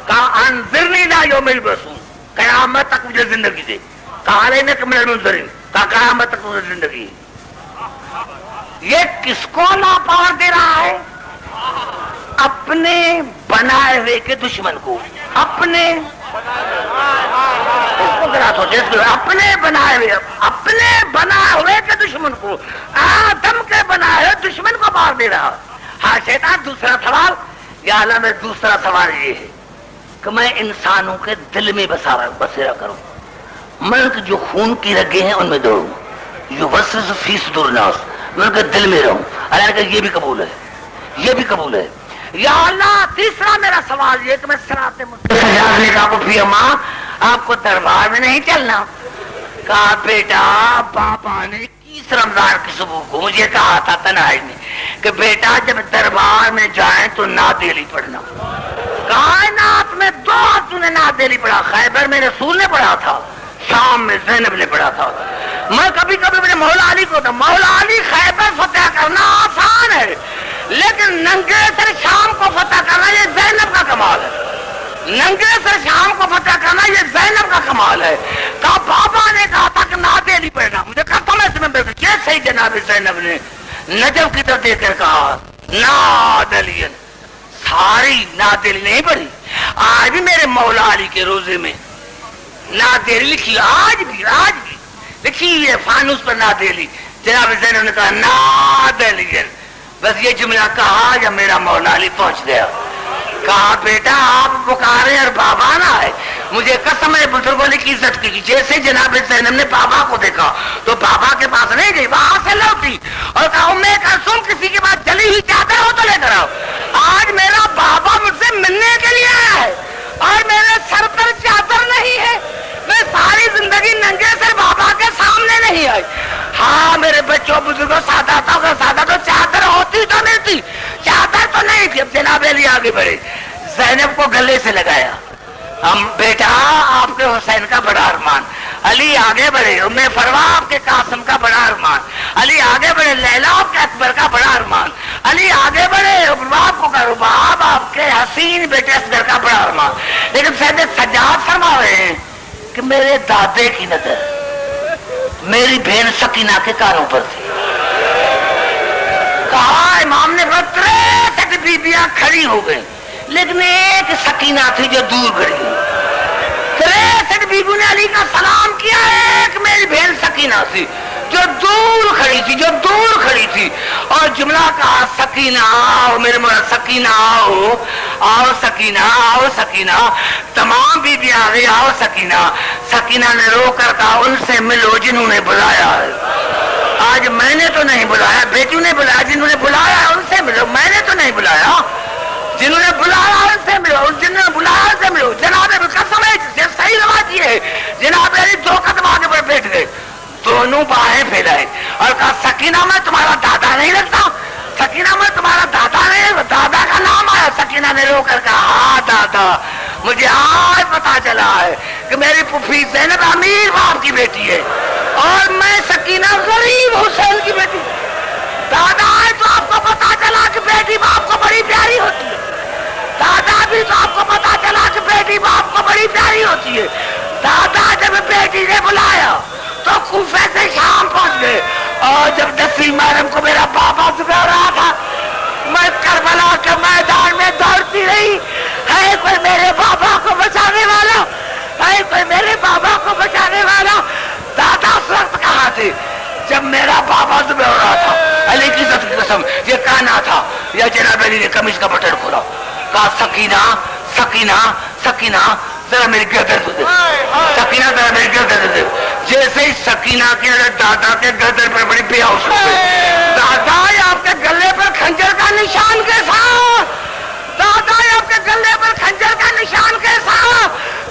کہا انذرنی الی یوم یبعثون، قیامت تک مجھے زندگی دے. کہا انک من المنذرین، کہا قیامت تک مجھے زندگی. یہ کس کو ناپار دے رہا ہے؟ اپنے بنائے ہوئے کے دشمن کو. اپنے اپنے بنائے ہوئے کے دشمن کو، آدم کے بنائے ہوئے دشمن کو مار دے رہا. ہاں شیطان دوسرا سوال، یا اللہ میں دوسرا سوال یہ ہے کہ میں انسانوں کے دل میں بسیرا کروں، میں جو خون کی رگیں ہیں ان میں دوڑوں، جو وسوس فی صدور الناس، میں ان کے دل میں رہوں. اللہ کہ یہ بھی قبول ہے، یہ بھی قبول ہے. یا اللہ تیسرا میرا سوال یہ کہ میں صراط مستقیم کا پھر ماں آپ کو دربار میں نہیں چلنا. کہا بیٹا پاپا نے 21 رمضان کی صبح کو مجھے کہا تھا تنہائی میں کہ بیٹا جب دربار میں جائیں تو نادیلی پڑھنا. کائنات میں 2 ہفتوں نے نادیلی پڑھا، خیبر میں رسول نے پڑھا تھا، شام میں زینب نے پڑھا تھا. میں کبھی کبھی اپنے مولا علی کو تھا، مولا علی خیبر فتح کرنا آسان ہے، لیکن ننگے سر شام کو فتح کرنا یہ زینب کا کمال ہے. ننگے سر شام کو فتح کرنا یہ زینب کا کمال ہے. کہا بابا نے کہا تھا کہ نادیلی پڑھنا، مجھے کہا تھا میں اس میں بیٹھوں. کیسے جناب زینب نے نجف کی طرف دیکھ کر کہا نادیلی، ساری نادیلی نہیں پڑھی. آج بھی میرے مولا علی کے روزے میں نادیلی لکھی، آج بھی لکھی ہے فانوس پر نادیلی. جناب زینب نے کہا نادیلی، بس یہ جملہ کہا یا میرا مولا علی پہنچ گیا. کہا بیٹا آپ پکارے اور بابا نہ آئے. مجھے قسم ہے بزرگوں نے کی عزت کی. جیسے جناب زینب نے بابا کو دیکھا تو بابا کے پاس نہیں گئی، وہاں سے لوٹی اور کہا امی کلثوم کسی کے پاس جلی ہوئی چادر ہو تو لے کر آؤ. آج میرا بابا مجھ سے ملنے کے لیے آیا ہے اور میرے سر پر چادر نہیں ہے. میں ساری زندگی ننگے سر بابا کے سامنے نہیں آئی. ہاں میرے بچوں بزرگوں ساداتوں کا سادہ تو چادر ہوتی تو ملتی، چادر تو نہیں تھی. اب جناب علی آگے بڑھے، زینب کو گلے سے لگایا. ہم بیٹا آپ کے حسین کا بڑا ارمان. علی آگے بڑھے، ام فروا آپ کے قاسم کا بڑا ارمان. علی آگے بڑھے، لیلا آپ کے اکبر کا بڑا ارمان. علی آگے بڑھے، رباب کو کرو باب آپ کے حسین بیٹے اصغر کا بڑا ارمان. لیکن سید سجاد فرما رہے ہیں کہ میرے دادے کی نظر میری بہن سکینہ کے کانوں پر تھی. کہا امام نے 63 بیبیاں کھڑی ہو گئی، لیکن ایک سکینہ تھی جو دور کھڑی. 63 بیبیوں نے علی کا سلام کیا، ایک میری بہن سکینہ تھی جو دور کھڑی تھی اور جملہ کہا سکینہ آؤ میرے مولا، سکینہ آؤ آؤ سکینہ آؤ سکینہ. تمام بیبیاں آ گئی، آؤ سکینہ. سکینہ نے رو کر کہا ان سے ملو جنہوں نے بلایا ہے. آج میں نے تو نہیں بلایا، بیٹیوں نے بلایا، جنہوں نے بلایا ان سے ملو. میں نے تو نہیں بلایا، جنہوں نے بلایا ان سے ملو، جنہوں نے بلایا ان سے ملو. جناب قسم ہے صحیح روایت یہ ہے، جناب علی 2 قدم آگے پر بیٹھ گئے، دونوں باہیں پھیلائے اور کہا سکینہ میں تمہارا دادا نہیں لگتا، سکینہ میں تمہارا دادا نہیں. دادا کا نام آیا. سکینہ نے رو کر کہا ہاں دادا، مجھے آج پتا چلا ہے کہ میری پھوپھی زینب امیر باپ کی بیٹی ہے اور میں سکینہ غریب حسین کی بیٹی. دادا آج تو آپ کو پتا چلا کہ بیٹی باپ کو بڑی پیاری ہوتی ہے. دادا بھی تو آپ کو پتا چلا کہ بیٹی باپ کو بڑی پیاری ہوتی ہے. دادا جب بیٹی نے بلایا تو کوفے سے شام پہنچ گئے اور جب 10 محرم کو میرا بابا سکھا رہا تھا میں کربلا کے میدان میں دوڑتی رہی، ہے کوئی میرے بابا کو بچانے والا، ہے کوئی میرے بابا کو بچانے والا. دادا اس وقت کہاں تھے جب میرا بابا ذبح ہو رہا تھا. علی کی عزت کی قسم یہ کہنا تھا یا جناب علی نے قمیص کا بٹن کھولا، کہا سکینہ سکینہ سکینہ ذرا میری گردن دے، سکینہ ذرا میری گردن دے. جیسے ہی سکینہ کی دادا کے گردن پر بڑی بے ہوش ہو گئی. دادا آپ کے گلے پر خنجر کا نشان کیسا؟ دادا آپ کے گلے پر خنجر کا نشان کیسا؟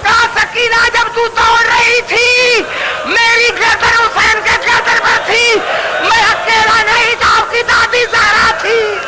کہا سکینہ جب تو دوڑ رہی تھی میری گردن حسین کے گردن پر تھی، میں اکیلا نہیں تھا، آپ کی دادی ٹھیک